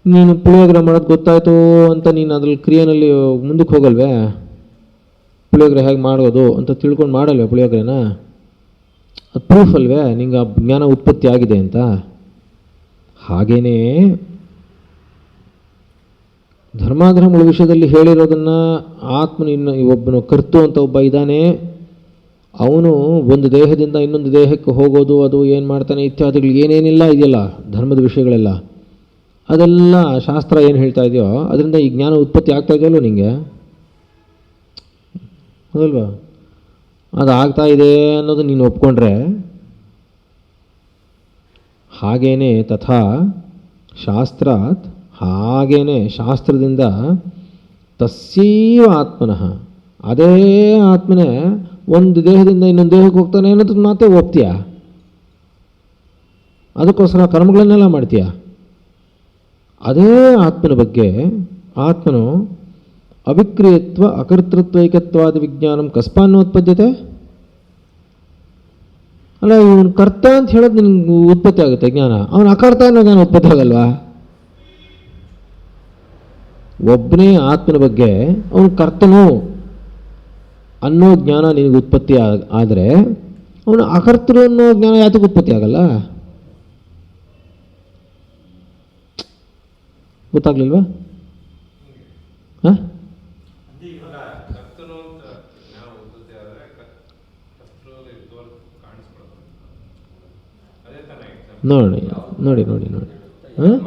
ನೀನು ಪುಳಿಯೋಗರೆ ಮಾಡೋದು ಗೊತ್ತಾಯ್ತು ಅಂತ ನೀನು ಅದ್ರಲ್ಲಿ ಕ್ರಿಯೆನಲ್ಲಿ ಮುಂದಕ್ಕೆ ಹೋಗಲ್ವೇ? ಪುಳಿಯೋಗರೆ ಹೇಗೆ ಮಾಡೋದು ಅಂತ ತಿಳ್ಕೊಂಡು ಮಾಡಲ್ವೇ ಪುಳಿಯೋಗರೆನ? ಅದು ಪ್ರೂಫ್ ಅಲ್ವೇ ನಿಂಗೆ ಆ ಜ್ಞಾನ ಉತ್ಪತ್ತಿ ಆಗಿದೆ ಅಂತ? ಹಾಗೇನೇ ಧರ್ಮಾಧರ್ಮಗಳ ವಿಷಯದಲ್ಲಿ ಹೇಳಿರೋದನ್ನು ಆತ್ಮನ ಒಬ್ಬನು ಕರ್ತು ಅಂತ ಒಬ್ಬ ಇದ್ದಾನೆ, ಅವನು ಒಂದು ದೇಹದಿಂದ ಇನ್ನೊಂದು ದೇಹಕ್ಕೆ ಹೋಗೋದು, ಅದು ಏನು ಮಾಡ್ತಾನೆ ಇತ್ಯಾದಿಗಳು ಏನೇನಿಲ್ಲ ಇದೆಯಲ್ಲ ಧರ್ಮದ ವಿಷಯಗಳೆಲ್ಲ, ಅದೆಲ್ಲ ಶಾಸ್ತ್ರ ಏನು ಹೇಳ್ತಾ ಇದೆಯೋ ಅದರಿಂದ ಈ ಜ್ಞಾನ ಉತ್ಪತ್ತಿ ಆಗ್ತಾ ಇದೆಯಲ್ಲೋ ನಿಂಗೆ, ಅದಲ್ವಾ? ಅದು ಆಗ್ತಾ ಇದೆ ಅನ್ನೋದು ನೀನು ಒಪ್ಕೊಂಡ್ರೆ, ಹಾಗೇನೆ ತಥಾ ಶಾಸ್ತ್ರಾತ್, ಹಾಗೇನೆ ಶಾಸ್ತ್ರದಿಂದ ತಸ್ಯೈವ ಆತ್ಮನಃ, ಅದೇ ಆತ್ಮನೇ ಒಂದು ದೇಹದಿಂದ ಇನ್ನೊಂದು ದೇಹಕ್ಕೆ ಹೋಗ್ತಾನೆ ಅನ್ನೋದಕ್ಕೆ ಮಾತ್ರ ಒಪ್ತೀಯ, ಅದಕ್ಕೋಸ್ಕರ ಕರ್ಮಗಳನ್ನೆಲ್ಲ ಮಾಡ್ತೀಯ. ಅದೇ ಆತ್ಮನ ಬಗ್ಗೆ ಆತ್ಮನು ಅವಿಕ್ರಿಯತ್ವ ಅಕರ್ತೃತ್ವೈಕತ್ವಾದ ವಿಜ್ಞಾನಂ ಕಸ್ಮಾನ್ನೋತ್ಪದ್ಯತೆ. ಅಲ್ಲ, ಇವನು ಕರ್ತ ಅಂತ ಹೇಳೋದು ನಿನ್ಗೆ ಉತ್ಪತ್ತಿ ಆಗುತ್ತೆ ಜ್ಞಾನ, ಅವನು ಅಕರ್ತ ಅನ್ನೋ ಜ್ಞಾನ ಉತ್ಪತ್ತಿ ಆಗಲ್ವಾ? ಒಬ್ಬನೇ ಆತ್ಮನ ಬಗ್ಗೆ ಅವನು ಕರ್ತನು ಅನ್ನೋ ಜ್ಞಾನ ನಿನಗೆ ಉತ್ಪತ್ತಿ ಆದರೆ ಅವನು ಅಕರ್ತೃ ಅನ್ನೋ ಜ್ಞಾನ ಯಾತಕ್ಕೆ ಉತ್ಪತ್ತಿ ಆಗಲ್ಲ? ಗೊತ್ತಾಗ್ಲಿಲ್ವಾ? ಹಾಂ, ನೋಡಿ ನೋಡಿ ನೋಡಿ ನೋಡಿ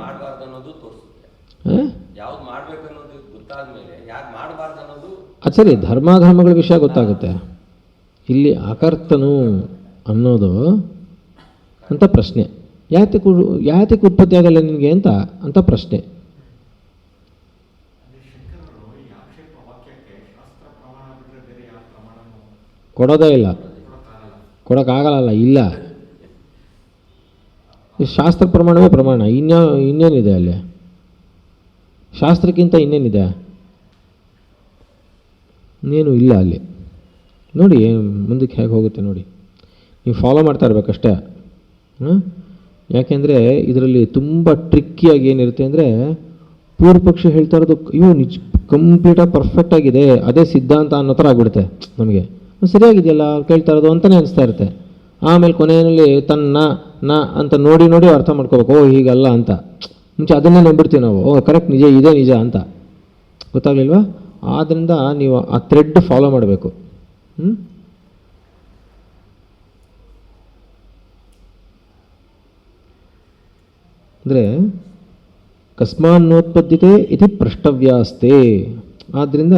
ಮಾಡಬಾರ್ದು ಅನ್ನೋದು ತೋರಿಸುತ್ತೆ. ಹಾಂ, ಯಾವ್ದು ಮಾಡ್ಬೇಕು ಅನ್ನೋದು ಗೊತ್ತಾದ್ಮೇಲೆ ಯಾರು ಮಾಡಬಾರ್ದು ಅನ್ನೋದು ಅದು ಸರಿ, ಧರ್ಮಾಧರ್ಮಗಳ ವಿಷಯ ಗೊತ್ತಾಗುತ್ತೆ. ಇಲ್ಲಿ ಅಕರ್ತನು ಅನ್ನೋದು ಅಂತ ಪ್ರಶ್ನೆ, ಯಾತಕ್ಕೆ ಉತ್ಪತ್ತಿ ಆಗಲ್ಲ ನಿನಗೆ ಅಂತ ಪ್ರಶ್ನೆ. ಕೊಡೋದೇ ಇಲ್ಲ, ಕೊಡೋಕ್ಕಾಗಲ್ಲ, ಇಲ್ಲ. ಶಾಸ್ತ್ರ ಪ್ರಮಾಣವೇ ಪ್ರಮಾಣ, ಇನ್ನೇನಿದೆ ಅಲ್ಲಿ? ಶಾಸ್ತ್ರಕ್ಕಿಂತ ಇನ್ನೇನಿದೆ? ಇನ್ನೇನು ಇಲ್ಲ ಅಲ್ಲಿ. ನೋಡಿ ಮುಂದಕ್ಕೆ ಹೇಗೆ ಹೋಗುತ್ತೆ ನೋಡಿ, ನೀವು ಫಾಲೋ ಮಾಡ್ತಾ ಇರಬೇಕಷ್ಟೇ. ಯಾಕೆಂದರೆ ಇದರಲ್ಲಿ ತುಂಬ ಟ್ರಿಕ್ಕಿಯಾಗಿ ಏನಿರುತ್ತೆ ಅಂದರೆ, ಪೂರ್ವ ಪಕ್ಷ ಹೇಳ್ತಾ ಇರೋದು ಅಯ್ಯೋ ನಿಜ ಕಂಪ್ಲೀಟಾಗಿ ಪರ್ಫೆಕ್ಟಾಗಿದೆ, ಅದೇ ಸಿದ್ಧಾಂತ ಅನ್ನೋ ಥರ ಆಗಿಬಿಡುತ್ತೆ ನಮಗೆ. ಸರಿಯಾಗಿದೆಯಲ್ಲ ಕೇಳ್ತಾ ಇರೋದು ಅಂತಲೇ ಅನಿಸ್ತಾ ಇರುತ್ತೆ. ಆಮೇಲೆ ಕೊನೆಯಲ್ಲಿ ತನ್ನ ನ ಅಂತ ನೋಡಿ ನೋಡಿ ಅರ್ಥ ಮಾಡ್ಕೋಬೇಕು, ಓ ಹೀಗಲ್ಲ ಅಂತ. ಮುಂಚೆ ಅದನ್ನೇ ನಂಬಿಡ್ತೀವಿ ನಾವು, ಓ ಕರೆಕ್ಟ್ ನಿಜ, ಇದೇ ನಿಜ ಅಂತ. ಗೊತ್ತಾಗಲಿಲ್ವಾ? ಆದ್ದರಿಂದ ನೀವು ಆ ಥ್ರೆಡ್ ಫಾಲೋ ಮಾಡಬೇಕು. ಅಂದರೆ ಕಸ್ಮಾನ್ನೋತ್ಪದ್ಯತೆ ಇತಿ ಪ್ರಷ್ಟವ್ಯಾಸ್ತೆ. ಆದ್ದರಿಂದ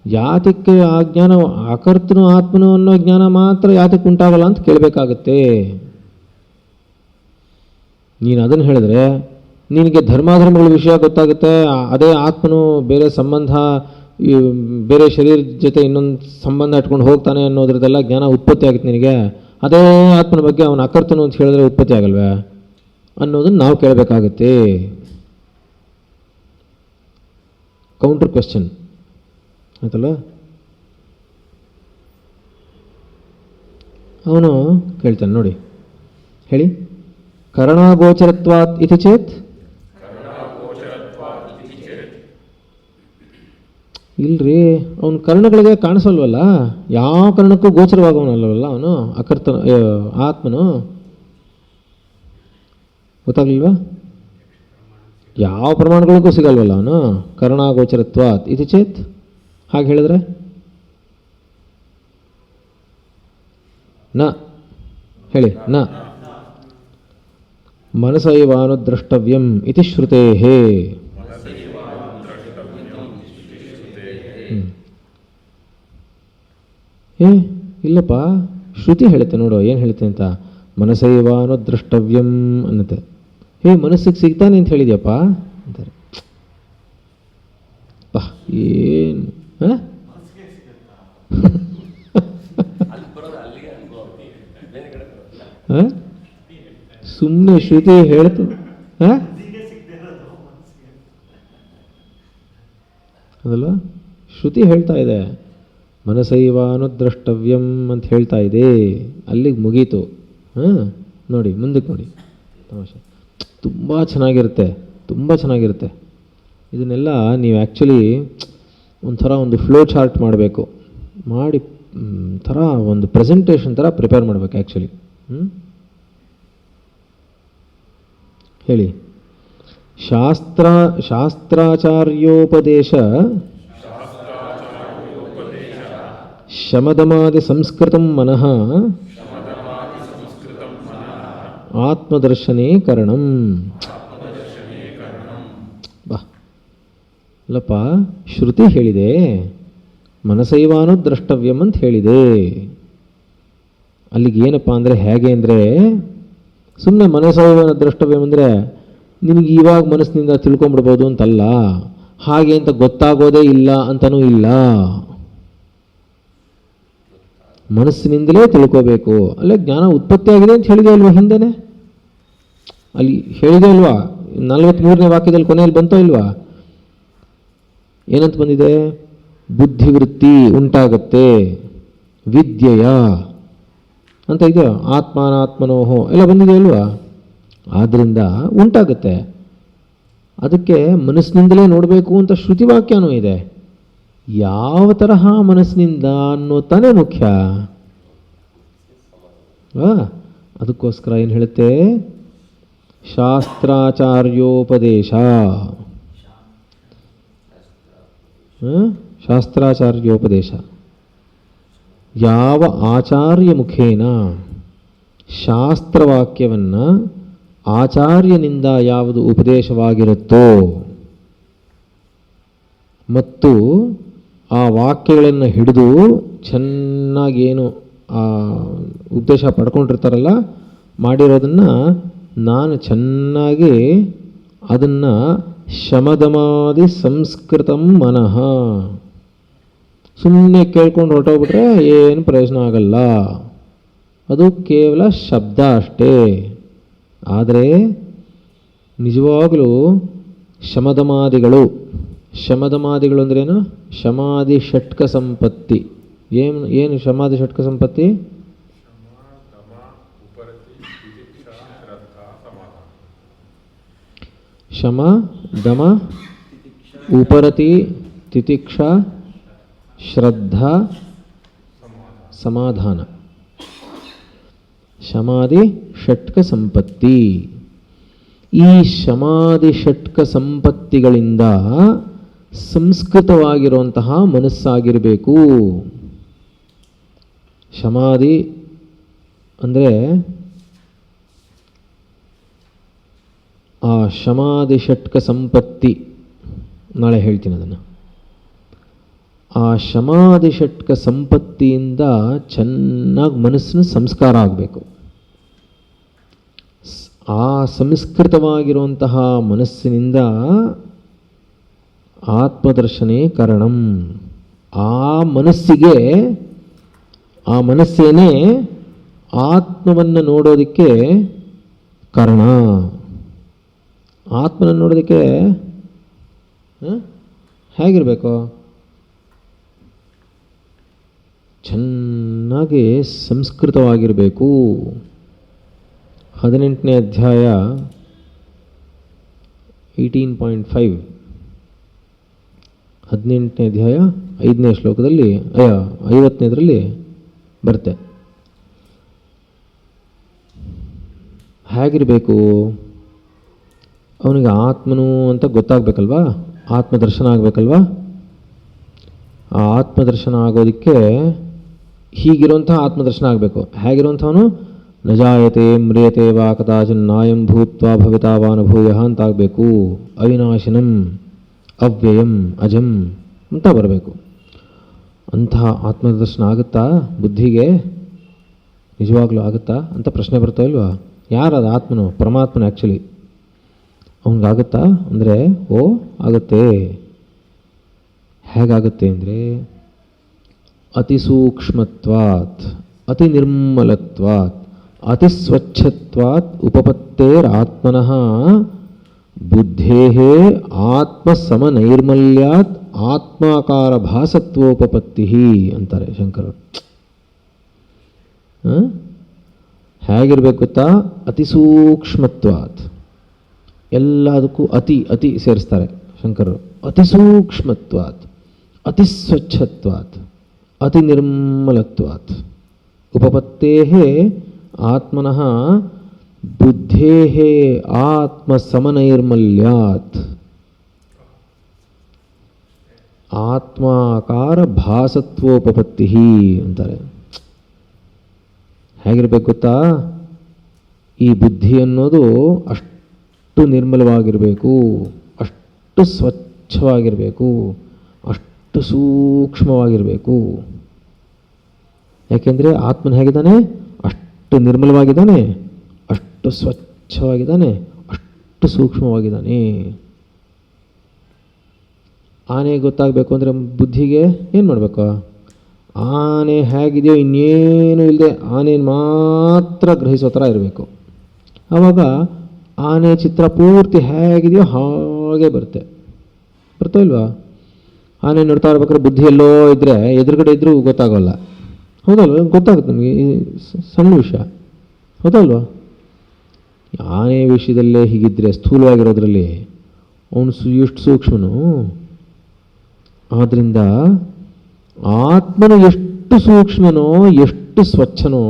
ಯಾತಕ್ಕೆ ಆ ಜ್ಞಾನ ಅಕರ್ತನು ಆತ್ಮನು ಅನ್ನೋ ಜ್ಞಾನ ಮಾತ್ರ ಯಾತಕ್ಕೆ ಉಂಟಾಗಲ್ಲ ಅಂತ ಕೇಳಬೇಕಾಗತ್ತೆ. ನೀನು ಅದನ್ನು ಹೇಳಿದ್ರೆ ನಿನಗೆ ಧರ್ಮಾಧರ್ಮಗಳ ವಿಷಯ ಗೊತ್ತಾಗುತ್ತೆ, ಅದೇ ಆತ್ಮನು ಬೇರೆ ಸಂಬಂಧ, ಬೇರೆ ಶರೀರದ ಜೊತೆ ಇನ್ನೊಂದು ಸಂಬಂಧ ಇಟ್ಕೊಂಡು ಹೋಗ್ತಾನೆ ಅನ್ನೋದ್ರದ್ದೆಲ್ಲ ಜ್ಞಾನ ಉತ್ಪತ್ತಿ ಆಗುತ್ತೆ ನಿನಗೆ. ಅದೇ ಆತ್ಮನ ಬಗ್ಗೆ ಅವನು ಅಕರ್ತನು ಅಂತ ಹೇಳಿದ್ರೆ ಉತ್ಪತ್ತಿ ಆಗಲ್ವೇ ಅನ್ನೋದನ್ನು ನಾವು ಕೇಳಬೇಕಾಗತ್ತೆ. ಕೌಂಟರ್ ಕ್ವೆಶ್ಚನ್ ಆಯ್ತಲ್ಲ? ಅವನು ಕೇಳ್ತಾನೆ ನೋಡಿ, ಹೇಳಿ. ಕರಣಾಗೋಚರತ್ವಾತ್ ಇತಿ ಚೇತ್ ಇಲ್ರಿ, ಅವನ ಕರ್ಣಗಳಿಗೆ ಕಾಣಿಸಲ್ವಲ್ಲ, ಯಾವ ಕರ್ಣಕ್ಕೂ ಗೋಚರವಾಗವನಲ್ವಲ್ಲ ಅವನು, ಅಕರ್ತ ಆತ್ಮನು. ಗೊತ್ತಾಗ್ಲಿಲ್ವಾ? ಯಾವ ಪ್ರಮಾಣಗಳಿಗೂ ಸಿಗಲ್ವಲ್ಲ ಅವನು, ಕರ್ಣಾಗೋಚರತ್ವಾತ್ ಇದು ಚೇತ್. ಹಾಗೆ ಹೇಳಿದ್ರೆ ನ ಹೇಳಿ, ನ ಮನಸೈವಾನುದ್ರಷ್ಟವ್ಯಂ ಇತಿ ಶ್ರುತೇಹೇ. ಇಲ್ಲಪ್ಪ, ಶ್ರುತಿ ಹೇಳುತ್ತೆ ನೋಡು, ಏನು ಹೇಳುತ್ತೆ ಅಂತ, ಮನಸೈವಾನುದ್ರಷ್ಟವ್ಯಂ ಅನ್ನತ್ತೆ. ಮನಸ್ಸಿಗೆ ಸಿಗ್ತಾನೆ ಅಂತ ಹೇಳಿದ್ಯಪ್ಪ ಅಂತಾರೆ. ಏನು ಸುಮ್ಮನೆ ಶ್ರುತಿ ಹೇಳ್ತು ಅದಲ್ಲ, ಶ್ರುತಿ ಹೇಳ್ತಾ ಇದೆ ಮನಸೈವಾನುದ್ರಷ್ಟವ್ಯಂ ಅಂತ ಹೇಳ್ತಾ ಇದೆ, ಅಲ್ಲಿಗೆ ಮುಗೀತು. ನೋಡಿ ಮುಂದಕ್ಕೆ ನೋಡಿ, ತಮಾಷೆ ತುಂಬ ಚೆನ್ನಾಗಿರುತ್ತೆ, ತುಂಬ ಚೆನ್ನಾಗಿರುತ್ತೆ. ಇದನ್ನೆಲ್ಲ ನೀವು ಆ್ಯಕ್ಚುಲಿ ಒಂಥರ ಒಂದು ಫ್ಲೋ ಚಾರ್ಟ್ ಮಾಡಬೇಕು, ಮಾಡಿ ಥರ ಒಂದು ಪ್ರೆಸೆಂಟೇಷನ್ ಥರ ಪ್ರಿಪೇರ್ ಮಾಡಬೇಕು ಆ್ಯಕ್ಚುಲಿ. ಹೇಳಿ, ಶಾಸ್ತ್ರಾಚಾರ್ಯೋಪದೇಶ ಶಮದಮಾದಿ ಸಂಸ್ಕೃತಂ ಮನಃ ಆತ್ಮದರ್ಶನೇ ಕರಣಂ. ಬಾ ಅಲ್ಲಪ್ಪ, ಶ್ರುತಿ ಹೇಳಿದೆ ಮನಸೈವಾನುದ್ರಷ್ಟವ್ಯಂ ಅಂತ ಹೇಳಿದೆ. ಅಲ್ಲಿಗೆ ಏನಪ್ಪ ಅಂದರೆ ಹೇಗೆ ಅಂದರೆ, ಸುಮ್ಮನೆ ಮನಸೈವಾನುದ್ರಷ್ಟವ್ಯಂ ಅಂದರೆ ನಿನಗೆ ಇವಾಗ ಮನಸ್ಸಿನಿಂದ ತಿಳ್ಕೊಂಬಿಡ್ಬೋದು ಅಂತಲ್ಲ, ಹಾಗೆ ಅಂತ ಗೊತ್ತಾಗೋದೇ ಇಲ್ಲ ಅಂತನೂ ಇಲ್ಲ. ಮನಸ್ಸಿನಿಂದಲೇ ತಿಳ್ಕೋಬೇಕು. ಅಲ್ಲೇ ಜ್ಞಾನ ಉತ್ಪತ್ತಿ ಆಗಿದೆ ಅಂತ ಹೇಳಿದೆ ಅಲ್ವಾ ಹಿಂದೆನೆ, ಅಲ್ಲಿ ಹೇಳಿದೆ ಅಲ್ವಾ, 43ನೇ ವಾಕ್ಯದಲ್ಲಿ ಕೊನೆಯಲ್ಲಿ ಬಂತೋ ಇಲ್ವಾ, ಏನಂತ ಬಂದಿದೆ? ಬುದ್ಧಿವೃತ್ತಿ ಉಂಟಾಗತ್ತೆ ವಿದ್ಯೆಯ ಅಂತ ಇದೆಯೋ, ಆತ್ಮಾನಾತ್ಮನೋಹೋ ಎಲ್ಲ ಬಂದಿದೆ ಅಲ್ವಾ. ಆದ್ದರಿಂದ ಉಂಟಾಗುತ್ತೆ, ಅದಕ್ಕೆ ಮನಸ್ಸಿನಿಂದಲೇ ನೋಡಬೇಕು ಅಂತ ಶ್ರುತಿವಾಕ್ಯನೂ ಇದೆ. ಯಾವ ತರಹ ಮನಸ್ಸಿನಿಂದ ಅನ್ನೋ ತಾನೇ ಮುಖ್ಯ. ಅದಕ್ಕೋಸ್ಕರ ಏನು ಹೇಳುತ್ತೆ, ಶಾಸ್ತ್ರಾಚಾರ್ಯೋಪದೇಶ. ಶಾಸ್ತ್ರಾಚಾರ್ಯೋಪದೇಶ, ಯಾವ ಆಚಾರ್ಯ ಮುಖೇನ ಶಾಸ್ತ್ರವಾಕ್ಯವನ್ನು ಆಚಾರ್ಯನಿಂದ ಯಾವುದು ಉಪದೇಶವಾಗಿರುತ್ತೋ ಮತ್ತು ಆ ವಾಕ್ಯಗಳನ್ನು ಹಿಡಿದು ಚೆನ್ನಾಗೇನು ಆ ಉದ್ದೇಶ ಪಡ್ಕೊಂಡಿರ್ತಾರಲ್ಲ, ಮಾಡಿರೋದನ್ನು ನಾನು ಚೆನ್ನಾಗಿ ಅದನ್ನು ಶಮದಮಾದಿ ಸಂಸ್ಕೃತಂ ಮನಃ, ಸುಮ್ಮನೆ ಕೇಳ್ಕೊಂಡು ಹೊರಟೋಗ್ಬಿಟ್ರೆ ಏನು ಪ್ರಯೋಜನ ಆಗಲ್ಲ, ಅದು ಕೇವಲ ಶಬ್ದ ಅಷ್ಟೇ. ಆದರೆ ನಿಜವಾಗಲೂ ಶಮದಮಾದಿಗಳು ಅಂದ್ರೇನು? ಶಮಾದಿ ಷಟ್ಕ ಸಂಪತ್ತಿ. ಏನು ಶಮಾದಿ ಷಟ್ಕ ಸಂಪತ್ತಿ? ಶಮ ದಮ ಉಪರತಿ ತಿತಿಕ್ಷಾ ಶ್ರದ್ಧಾ ಸಮಾಧಾನ, ಶಮಾದಿ ಷಟ್ಕ ಸಂಪತ್ತಿ. ಈ ಶಮಾದಿ ಷಟ್ಕ ಸಂಪತ್ತಿಗಳಿಂದ ಸಂಸ್ಕೃತವಾಗಿರುವಂತಹ ಮನಸ್ಸಾಗಿರಬೇಕು. ಶಮಾದಿ ಅಂದರೆ ಆ ಶಮಾದಿ ಷಟ್ಕ ಸಂಪತ್ತಿ, ನಾಳೆ ಹೇಳ್ತೀನಿ ಅದನ್ನು. ಆ ಶಮಾದಿ ಷಟ್ಕ ಸಂಪತ್ತಿಯಿಂದ ಚೆನ್ನಾಗಿ ಮನಸ್ಸಿನ ಸಂಸ್ಕಾರ ಆಗಬೇಕು. ಆ ಸಂಸ್ಕೃತವಾಗಿರುವಂತಹ ಮನಸ್ಸಿನಿಂದ ಆತ್ಮದರ್ಶನೇ ಕಾರಣಂ. ಆ ಮನಸ್ಸೇನೇ ಆತ್ಮವನ್ನು ನೋಡೋದಕ್ಕೆ ಕಾರಣ. ಆತ್ಮನ ನೋಡೋದಕ್ಕೆ ಹೇಗಿರಬೇಕು? ಚೆನ್ನಾಗಿ ಸಂಸ್ಕೃತವಾಗಿರಬೇಕು. 18ನೇ ಅಧ್ಯಾಯ 18.5 18ನೇ ಅಧ್ಯಾಯ 5ನೇ ಶ್ಲೋಕದಲ್ಲಿ 50ನೇದರಲ್ಲಿ ಬರುತ್ತೆ. ಹೇಗಿರಬೇಕು ಅವನಿಗೆ ಆತ್ಮನು ಅಂತ ಗೊತ್ತಾಗಬೇಕಲ್ವಾ, ಆತ್ಮದರ್ಶನ ಆಗಬೇಕಲ್ವಾ. ಆ ಆತ್ಮದರ್ಶನ ಆಗೋದಕ್ಕೆ ಹೀಗಿರುವಂಥ ಆತ್ಮದರ್ಶನ ಆಗಬೇಕು. ಹೇಗಿರುವಂಥವನು ನ ಜಾಯತೆ ಮ್ರಿಯತೆ ವಾ ಕದಾಚಿನ್ ನಾಯಂ ಭೂತ್ವಾ ಭವಿತಾವಾನುಭೂಯ ಅಂತ ಆಗಬೇಕು. ಅವಿನಾಶಿನಂ ಅವ್ಯಯಂ ಅಜಂ ಅಂತ ಬರಬೇಕು. ಅಂತಹ ಆತ್ಮದರ್ಶನ ಆಗುತ್ತಾ ಬುದ್ಧಿಗೆ? ನಿಜವಾಗ್ಲೂ ಆಗುತ್ತಾ ಅಂತ ಪ್ರಶ್ನೆ ಬರ್ತಾ ಇಲ್ವಾ? ಯಾರದು ಆತ್ಮನು? ಪರಮಾತ್ಮನ ಆ್ಯಕ್ಚುಲಿ. ಅವನಿಗಾಗುತ್ತಾ ಅಂದರೆ ಓ ಆಗುತ್ತೆ. ಹೇಗಾಗುತ್ತೆ ಅಂದರೆ ಅತಿ ಸೂಕ್ಷ್ಮತ್ವಾತ್ ಅತಿ ನಿರ್ಮಲತ್ವಾತ್ ಅತಿ ಸ್ವಚ್ಛತ್ವಾತ್ ಉಪಪತ್ತೇರಾತ್ಮನಃ ಬುದ್ಧೇಃ ಆತ್ಮಸಮನೈರ್ಮಲ್ಯಾತ್ ಆತ್ಮಾಕಾರ ಭಾಸತ್ವೋಪಪತ್ತಿ ಅಂತಾರೆ ಶಂಕರರು. ಹೇಗಿರ್ಬೇಕು ಗೊತ್ತಾ? ಅತಿ ಸೂಕ್ಷ್ಮತ್ವಾತ್. ಎಲ್ಲದಕ್ಕೂ ಅತಿ ಅತಿ ಸೇರಿಸ್ತಾರೆ ಶಂಕರರು. ಅತಿ ಸೂಕ್ಷ್ಮತ್ವಾತ್ ಅತಿ ಸ್ವಚ್ಛತ್ವಾತ್ ಅತಿ ನಿರ್ಮಲತ್ವಾತ್ ಉಪಪತ್ತೇಃ ಆತ್ಮನಃ ಬುದ್ಧೇಃ ಆತ್ಮಸಮನೈರ್ಮಲ್ಯಾತ್ ಆತ್ಮಾಕಾರ ಭಾಸತ್ವೋಪಪತ್ತಿ ಅಂತಾರೆ. ಹೇಗಿರ್ಬೇಕು ಗೊತ್ತಾ? ಈ ಬುದ್ಧಿ ಅನ್ನೋದು ಅಷ್ಟು ನಿರ್ಮಲವಾಗಿರಬೇಕು, ಅಷ್ಟು ಸ್ವಚ್ಛವಾಗಿರಬೇಕು, ಅಷ್ಟು ಸೂಕ್ಷ್ಮವಾಗಿರಬೇಕು. ಯಾಕೆಂದರೆ ಆತ್ಮನ ಹೇಗಿದ್ದಾನೆ? ಅಷ್ಟು ನಿರ್ಮಲವಾಗಿದ್ದಾನೆ, ಅಷ್ಟು ಸ್ವಚ್ಛವಾಗಿದ್ದಾನೆ, ಅಷ್ಟು ಸೂಕ್ಷ್ಮವಾಗಿದ್ದಾನೆ. ಆನೆ ಗೊತ್ತಾಗಬೇಕು ಅಂದರೆ ಬುದ್ಧಿಗೆ ಏನು ಮಾಡಬೇಕು? ಆನೆ ಹೇಗಿದೆಯೋ ಇನ್ನೇನು ಇಲ್ಲದೆ ಆನೆಯನ್ನು ಮಾತ್ರ ಗ್ರಹಿಸೋ ಥರ ಇರಬೇಕು. ಆವಾಗ ಆನೆ ಚಿತ್ರ ಪೂರ್ತಿ ಹೇಗಿದೆಯೋ ಹಾಗೆ ಬರ್ತಾ ಇಲ್ವಾ? ಆನೆ ನೋಡ್ತಾ ಇರ್ಬೇಕಾದ್ರೆ ಬುದ್ಧಿ ಎಲ್ಲೋ ಇದ್ದರೆ ಎದುರುಗಡೆ ಇದ್ದರೂ ಗೊತ್ತಾಗೋಲ್ಲ. ಹೌದಲ್ವ? ಗೊತ್ತಾಗುತ್ತೆ ನಮಗೆ, ಈ ಸಣ್ಣ ವಿಷಯ. ಹೌದಲ್ವಾ? ಆನೆ ವಿಷಯದಲ್ಲೇ ಹೀಗಿದ್ದರೆ ಸ್ಥೂಲವಾಗಿರೋದ್ರಲ್ಲಿ ಅವನು ಎಷ್ಟು ಸೂಕ್ಷ್ಮನು. ಆದ್ದರಿಂದ ಆತ್ಮನು ಎಷ್ಟು ಸೂಕ್ಷ್ಮನೋ, ಎಷ್ಟು ಸ್ವಚ್ಛನೋ,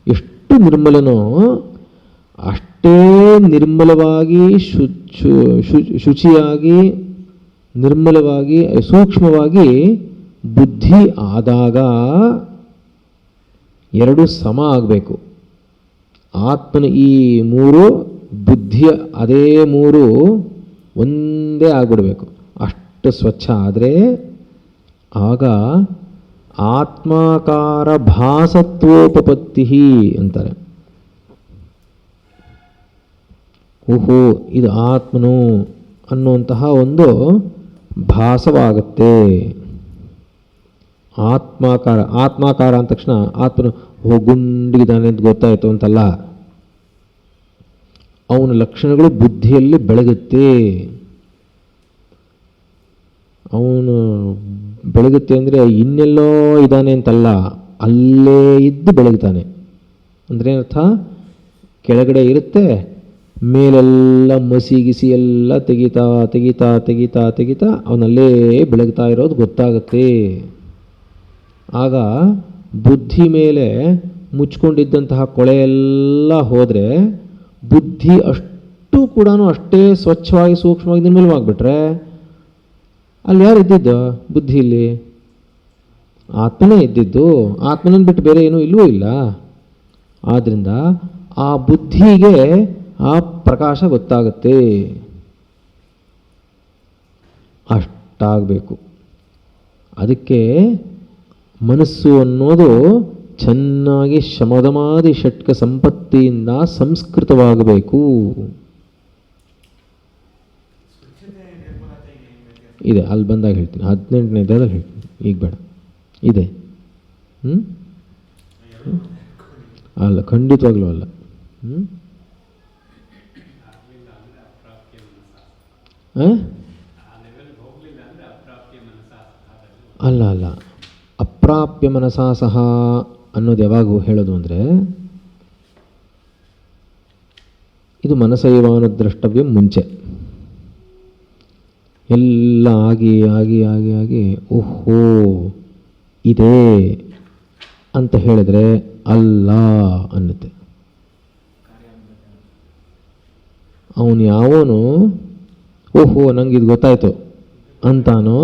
ಎಷ್ಟು ನಿರ್ಮಲನೋ, ಅಷ್ಟೇ ನಿರ್ಮಲವಾಗಿ ಶುಚಿಯಾಗಿ ನಿರ್ಮಲವಾಗಿ ಸೂಕ್ಷ್ಮವಾಗಿ ಬುದ್ಧಿ ಆದಾಗ ಎರಡು ಸಮ ಆಗಬೇಕು. ಆತ್ಮನ ಈ ಮೂರು, ಬುದ್ಧಿಯ ಅದೇ ಮೂರು ಒಂದೇ ಆಗಿಬಿಡಬೇಕು. ಅಷ್ಟು ಸ್ವಚ್ಛ ಆದರೆ ಆಗ ಆತ್ಮಾಕಾರ ಭಾಸತ್ವೋಪಪತ್ತಿ ಅಂತಾರೆ. ಓಹೋ, ಇದು ಆತ್ಮನು ಅನ್ನುವಂತಹ ಒಂದು ಭಾಸವಾಗುತ್ತೆ. ಆತ್ಮಾಕಾರ ಅಂದ ತಕ್ಷಣ ಆತ್ಮನು ಗುಂಡಿಗಿದ್ದಾನೆ ಅಂತ ಗೊತ್ತಾಯಿತು ಅಂತಲ್ಲ. ಅವನ ಲಕ್ಷಣಗಳು ಬುದ್ಧಿಯಲ್ಲಿ ಬೆಳಗುತ್ತೆ. ಅವನು ಬೆಳಗುತ್ತೆ ಅಂದರೆ ಇನ್ನೆಲ್ಲೋ ಇದ್ದಾನೆ ಅಂತಲ್ಲ, ಅಲ್ಲೇ ಇದ್ದು ಬೆಳಗ್ತಾನೆ. ಅಂದರೆ ಏನರ್ಥ? ಕೆಳಗಡೆ ಇರುತ್ತೆ, ಮೇಲೆಲ್ಲ ಮಸಿ ಗಿಸಿ ಎಲ್ಲ ತೆಗಿತಾ ತೆಗಿತಾ ತೆಗಿತಾ ತೆಗಿತಾ ಅವನಲ್ಲೇ ಬೆಳಗ್ತಾ ಇರೋದು ಗೊತ್ತಾಗುತ್ತೆ. ಆಗ ಬುದ್ಧಿ ಮೇಲೆ ಮುಚ್ಕೊಂಡಿದ್ದಂತಹ ಕೊಳೆ ಎಲ್ಲ ಹೋದರೆ ಬುದ್ಧಿ ಅಷ್ಟು ಕೂಡ ಅಷ್ಟೇ ಸ್ವಚ್ಛವಾಗಿ ಸೂಕ್ಷ್ಮವಾಗಿ ನಿರ್ಮಲವಾಗಿಬಿಟ್ರೆ ಅಲ್ಲಿ ಯಾರು ಇದ್ದಿದ್ದು? ಬುದ್ಧಿಯಲ್ಲಿ ಆತ್ಮನೇ ಇದ್ದಿದ್ದು. ಆತ್ಮನನ್ನು ಬಿಟ್ಟು ಬೇರೆ ಏನೂ ಇಲ್ಲವೂ ಇಲ್ಲ. ಆದ್ದರಿಂದ ಆ ಬುದ್ಧಿಗೆ ಆ ಪ್ರಕಾಶ ಗೊತ್ತಾಗುತ್ತೆ. ಅಷ್ಟಾಗಬೇಕು. ಅದಕ್ಕೆ ಮನಸ್ಸು ಅನ್ನೋದು ಚೆನ್ನಾಗಿ ಶಮದಮಾದಿ ಷಟ್ಕ ಸಂಪತ್ತಿಯಿಂದ ಸಂಸ್ಕೃತವಾಗಬೇಕು. ಇದೆ, ಅಲ್ಲಿ ಬಂದಾಗ ಹೇಳ್ತೀನಿ. 18ನೇ ಅಧ್ಯಾಯದಲ್ಲಿ ಹೇಳ್ತೀನಿ, ಈಗ ಬೇಡ. ಇದೆ. ಅಲ್ಲ, ಖಂಡಿತವಾಗ್ಲೂ ಅಲ್ಲ. ಅಲ್ಲ ಅಲ್ಲ, ಅಪ್ರಾಪ್ಯ ಮನಸಾ ಸಹ ಅನ್ನೋದು ಯಾವಾಗ ಹೇಳೋದು ಅಂದರೆ, ಇದು ಮನಸೈವಾನುದ್ರಷ್ಟವ್ಯ ಮುಂಚೆ. ಎಲ್ಲ ಆಗಿ ಆಗಿ ಆಗಿ ಆಗಿ ಓಹೋ ಇದೆ ಅಂತ ಹೇಳಿದ್ರೆ ಅಲ್ಲ ಅನ್ನುತ್ತೆ. ಅವನು ಯಾವನು ಓಹೋ ನಂಗೆ ಇದು ಗೊತ್ತಾಯ್ತು ಅಂತಾನೋ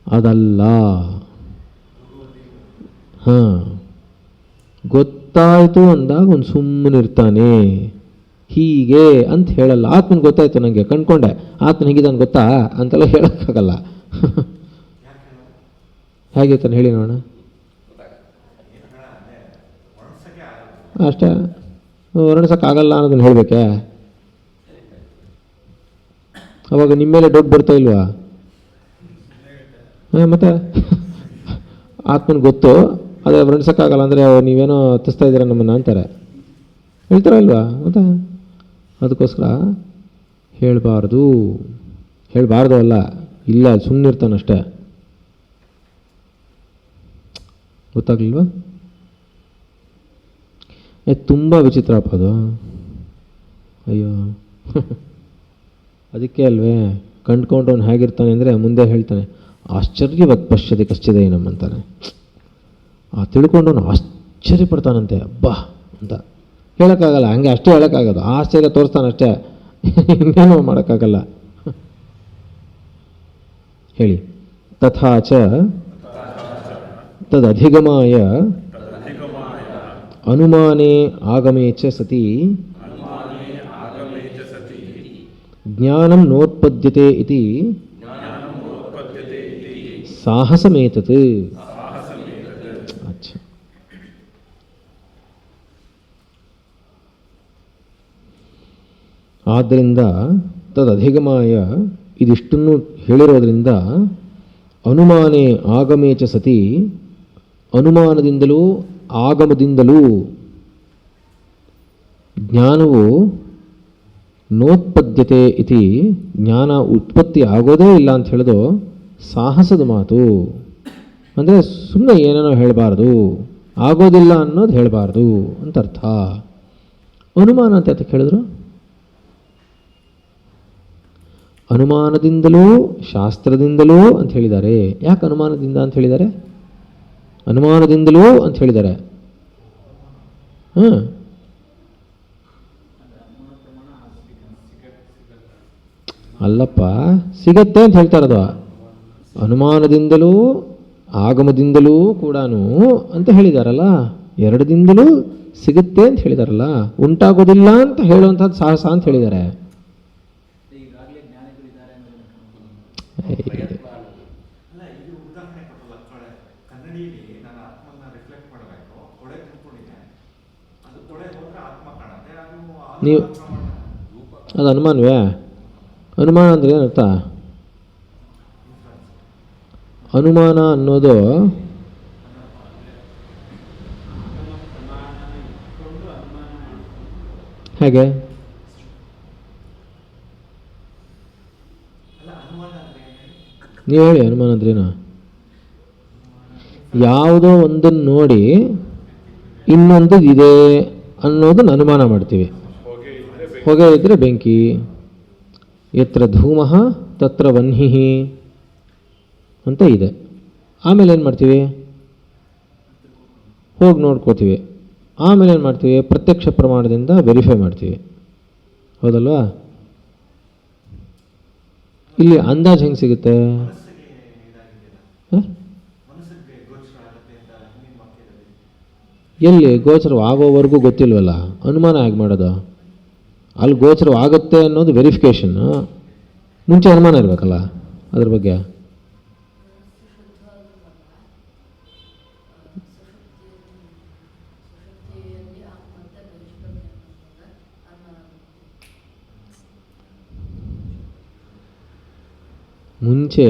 ಅದಲ್ಲ. ಹಾಂ, ಗೊತ್ತಾಯ್ತು ಅಂದಾಗ ಅವನು ಸುಮ್ಮನೆ ಇರ್ತಾನೆ. ಹೀಗೆ ಅಂತ ಹೇಳಲ್ಲ. ಆತ್ಮನ ಗೊತ್ತಾಯ್ತು ನನಗೆ, ಕಂಡ್ಕೊಂಡೆ ಆತ್ಮನ ಹೇಗಿದ್ದಾನೆ ಗೊತ್ತಾ ಅಂತೆಲ್ಲ ಹೇಳೋಕ್ಕಾಗಲ್ಲ. ಹೇಗಿರ್ತಾನೆ ಹೇಳಿ ನೋಡೋಣ. ಅಷ್ಟೇ, ವರ್ಣಿಸೋಕ್ಕಾಗಲ್ಲ ಅನ್ನೋದನ್ನು ಹೇಳಬೇಕೆ? ಅವಾಗ ನಿಮ್ಮ ಮೇಲೆ ಡೌಟ್ ಬರ್ತಾ ಇಲ್ವಾ? ಹಾಂ, ಮತ್ತೆ ಆತ್ಮನ ಗೊತ್ತು, ಅದೇ ವರ್ಣಿಸೋಕ್ಕಾಗಲ್ಲ ಅಂದರೆ ನೀವೇನೋ ಹತ್ತಿಸ್ತಾ ಇದ್ದೀರ ನಮ್ಮನ್ನು ಅಂತಾರೆ. ಹೇಳ್ತಾರ ಇಲ್ವಾ? ಮತ್ತೆ ಅದಕ್ಕೋಸ್ಕರ ಹೇಳಬಾರ್ದು ಅಲ್ಲ, ಇಲ್ಲ ಸುಮ್ಮನೆ ಇರ್ತಾನಷ್ಟೇ. ಗೊತ್ತಾಗ್ಲಿಲ್ವಾ? ತುಂಬ ವಿಚಿತ್ರಪ್ಪ ಅದು. ಅಯ್ಯೋ ಅದಕ್ಕೆ ಅಲ್ವೇ ಕಂಡ್ಕೊಂಡವನು ಹೇಗಿರ್ತಾನೆ ಅಂದರೆ ಮುಂದೆ ಹೇಳ್ತಾನೆ, ಆಶ್ಚರ್ಯವತ್ ಪಶ್ಯತೆ ಕಶ್ಚಿದೇನಂ ಅಂತಾನೆ. ತಿಳ್ಕೊಂಡವನು ಆಶ್ಚರ್ಯಪಡ್ತಾನಂತೆ, ಅಬ್ಬಾ ಅಂತ ಹೇಳೋಕ್ಕಾಗಲ್ಲ. ಹಂಗೆ ಅಷ್ಟೇ ಹೇಳೋಕ್ಕಾಗೋದು, ಆಶ್ಚರ್ಯ ತೋರಿಸ್ತಾನಷ್ಟೇ, ಇನ್ನೇನೋ ಮಾಡೋಕ್ಕಾಗಲ್ಲ. ಹೇಳಿ. ತಥಾಚ ತದಧಿಗಮಾಯ ಅನುಮಾನೇ ಆಗಮೇ ಚ ಸತಿ ಜ್ಞಾನಂ ನೋತ್ಪದ್ಯತೆ ಇತಿ ಸಾಹಸಮೇತತ್. ಅಚ್ಚಾ, ಆದ್ದರಿಂದ ತದಧಿಗಮಾಯ ಇದಿಷ್ಟನ್ನು ಹೇಳಿರೋದ್ರಿಂದ ಅನುಮಾನೇ ಆಗಮೇ ಚ ಸತಿ, ಅನುಮಾನದಿಂದಲೂ ಆಗಮದಿಂದಲೂ ಜ್ಞಾನವು ನೋತ್ಪದ್ಯತೆ ಇತಿ, ಜ್ಞಾನ ಉತ್ಪತ್ತಿ ಆಗೋದೇ ಇಲ್ಲ ಅಂತ ಹೇಳೋದು ಸಾಹಸದ ಮಾತು. ಅಂದರೆ ಸುಮ್ಮನೆ ಏನೇನೋ ಹೇಳಬಾರ್ದು, ಆಗೋದಿಲ್ಲ ಅನ್ನೋದು ಹೇಳಬಾರ್ದು ಅಂತ ಅರ್ಥ. ಅನುಮಾನ ಅಂತ ಯಾತಕ್ಕೆ ಹೇಳಿದ್ರು? ಅನುಮಾನದಿಂದಲೂ ಶಾಸ್ತ್ರದಿಂದಲೂ ಅಂತ ಹೇಳಿದ್ದಾರೆ. ಯಾಕೆ ಅನುಮಾನದಿಂದ ಅಂತ ಹೇಳಿದ್ದಾರೆ? ಅನುಮಾನದಿಂದಲೂ ಅಂತ ಹೇಳಿದ್ದಾರೆ. ಹಾಂ, ಅಲ್ಲಪ್ಪ, ಸಿಗತ್ತೆ ಅಂತ ಹೇಳ್ತಾರದು. ಅನುಮಾನದಿಂದಲೂ ಆಗಮದಿಂದಲೂ ಕೂಡ ಅಂತ ಹೇಳಿದಾರಲ್ಲ, ಎರಡದಿಂದಲೂ ಸಿಗುತ್ತೆ ಅಂತ ಹೇಳಿದಾರಲ್ಲ, ಉಂಟಾಗೋದಿಲ್ಲ ಅಂತ ಹೇಳುವಂಥದ್ದು ಸಾಹಸ ಅಂತ ಹೇಳಿದ್ದಾರೆ. ನೀವು ಅದು ಅನುಮಾನವೇ? ಅನುಮಾನ ಅಂದರೆ ಏನರ್ಥ? ಅನುಮಾನ ಅನ್ನೋದು ಹೇಗೆ? ನೀವು ಹೇಳಿ, ಅನುಮಾನ ಅಂದ್ರೇನು? ಯಾವುದೋ ಒಂದನ್ನು ನೋಡಿ ಇನ್ನೊಂದು ಇದೆ ಅನ್ನೋದನ್ನು ಅನುಮಾನ ಮಾಡ್ತೀವಿ. ಹೊಗೆ ಇದ್ದರೆ ಬೆಂಕಿ, ಯತ್ರ ಧೂಮಃ ತತ್ರ ವನ್ಹಿಃ ಅಂತ ಇದೆ. ಆಮೇಲೆ ಏನು ಮಾಡ್ತೀವಿ? ಹೋಗಿ ನೋಡ್ಕೋತೀವಿ. ಆಮೇಲೆ ಏನು ಮಾಡ್ತೀವಿ? ಪ್ರತ್ಯಕ್ಷ ಪ್ರಮಾಣದಿಂದ ವೆರಿಫೈ ಮಾಡ್ತೀವಿ. ಹೌದಲ್ವಾ? ಇಲ್ಲಿ ಅಂದಾಜು ಹೆಂಗೆ ಸಿಗುತ್ತೆ? ಎಲ್ಲಿ ಗೋಚರವಾಗೋವರೆಗೂ ಗೊತ್ತಿಲ್ವಲ್ಲ, ಅನುಮಾನ ಹೇಗೆ ಮಾಡೋದು? ಅಲ್ಲಿ ಗೋಚರವಾಗುತ್ತೆ ಅನ್ನೋದು ವೆರಿಫಿಕೇಷನ್ನು. ಮುಂಚೆ ಅನುಮಾನ ಇರಬೇಕಲ್ಲ ಅದ್ರ ಬಗ್ಗೆ. ಮುಂಚೆ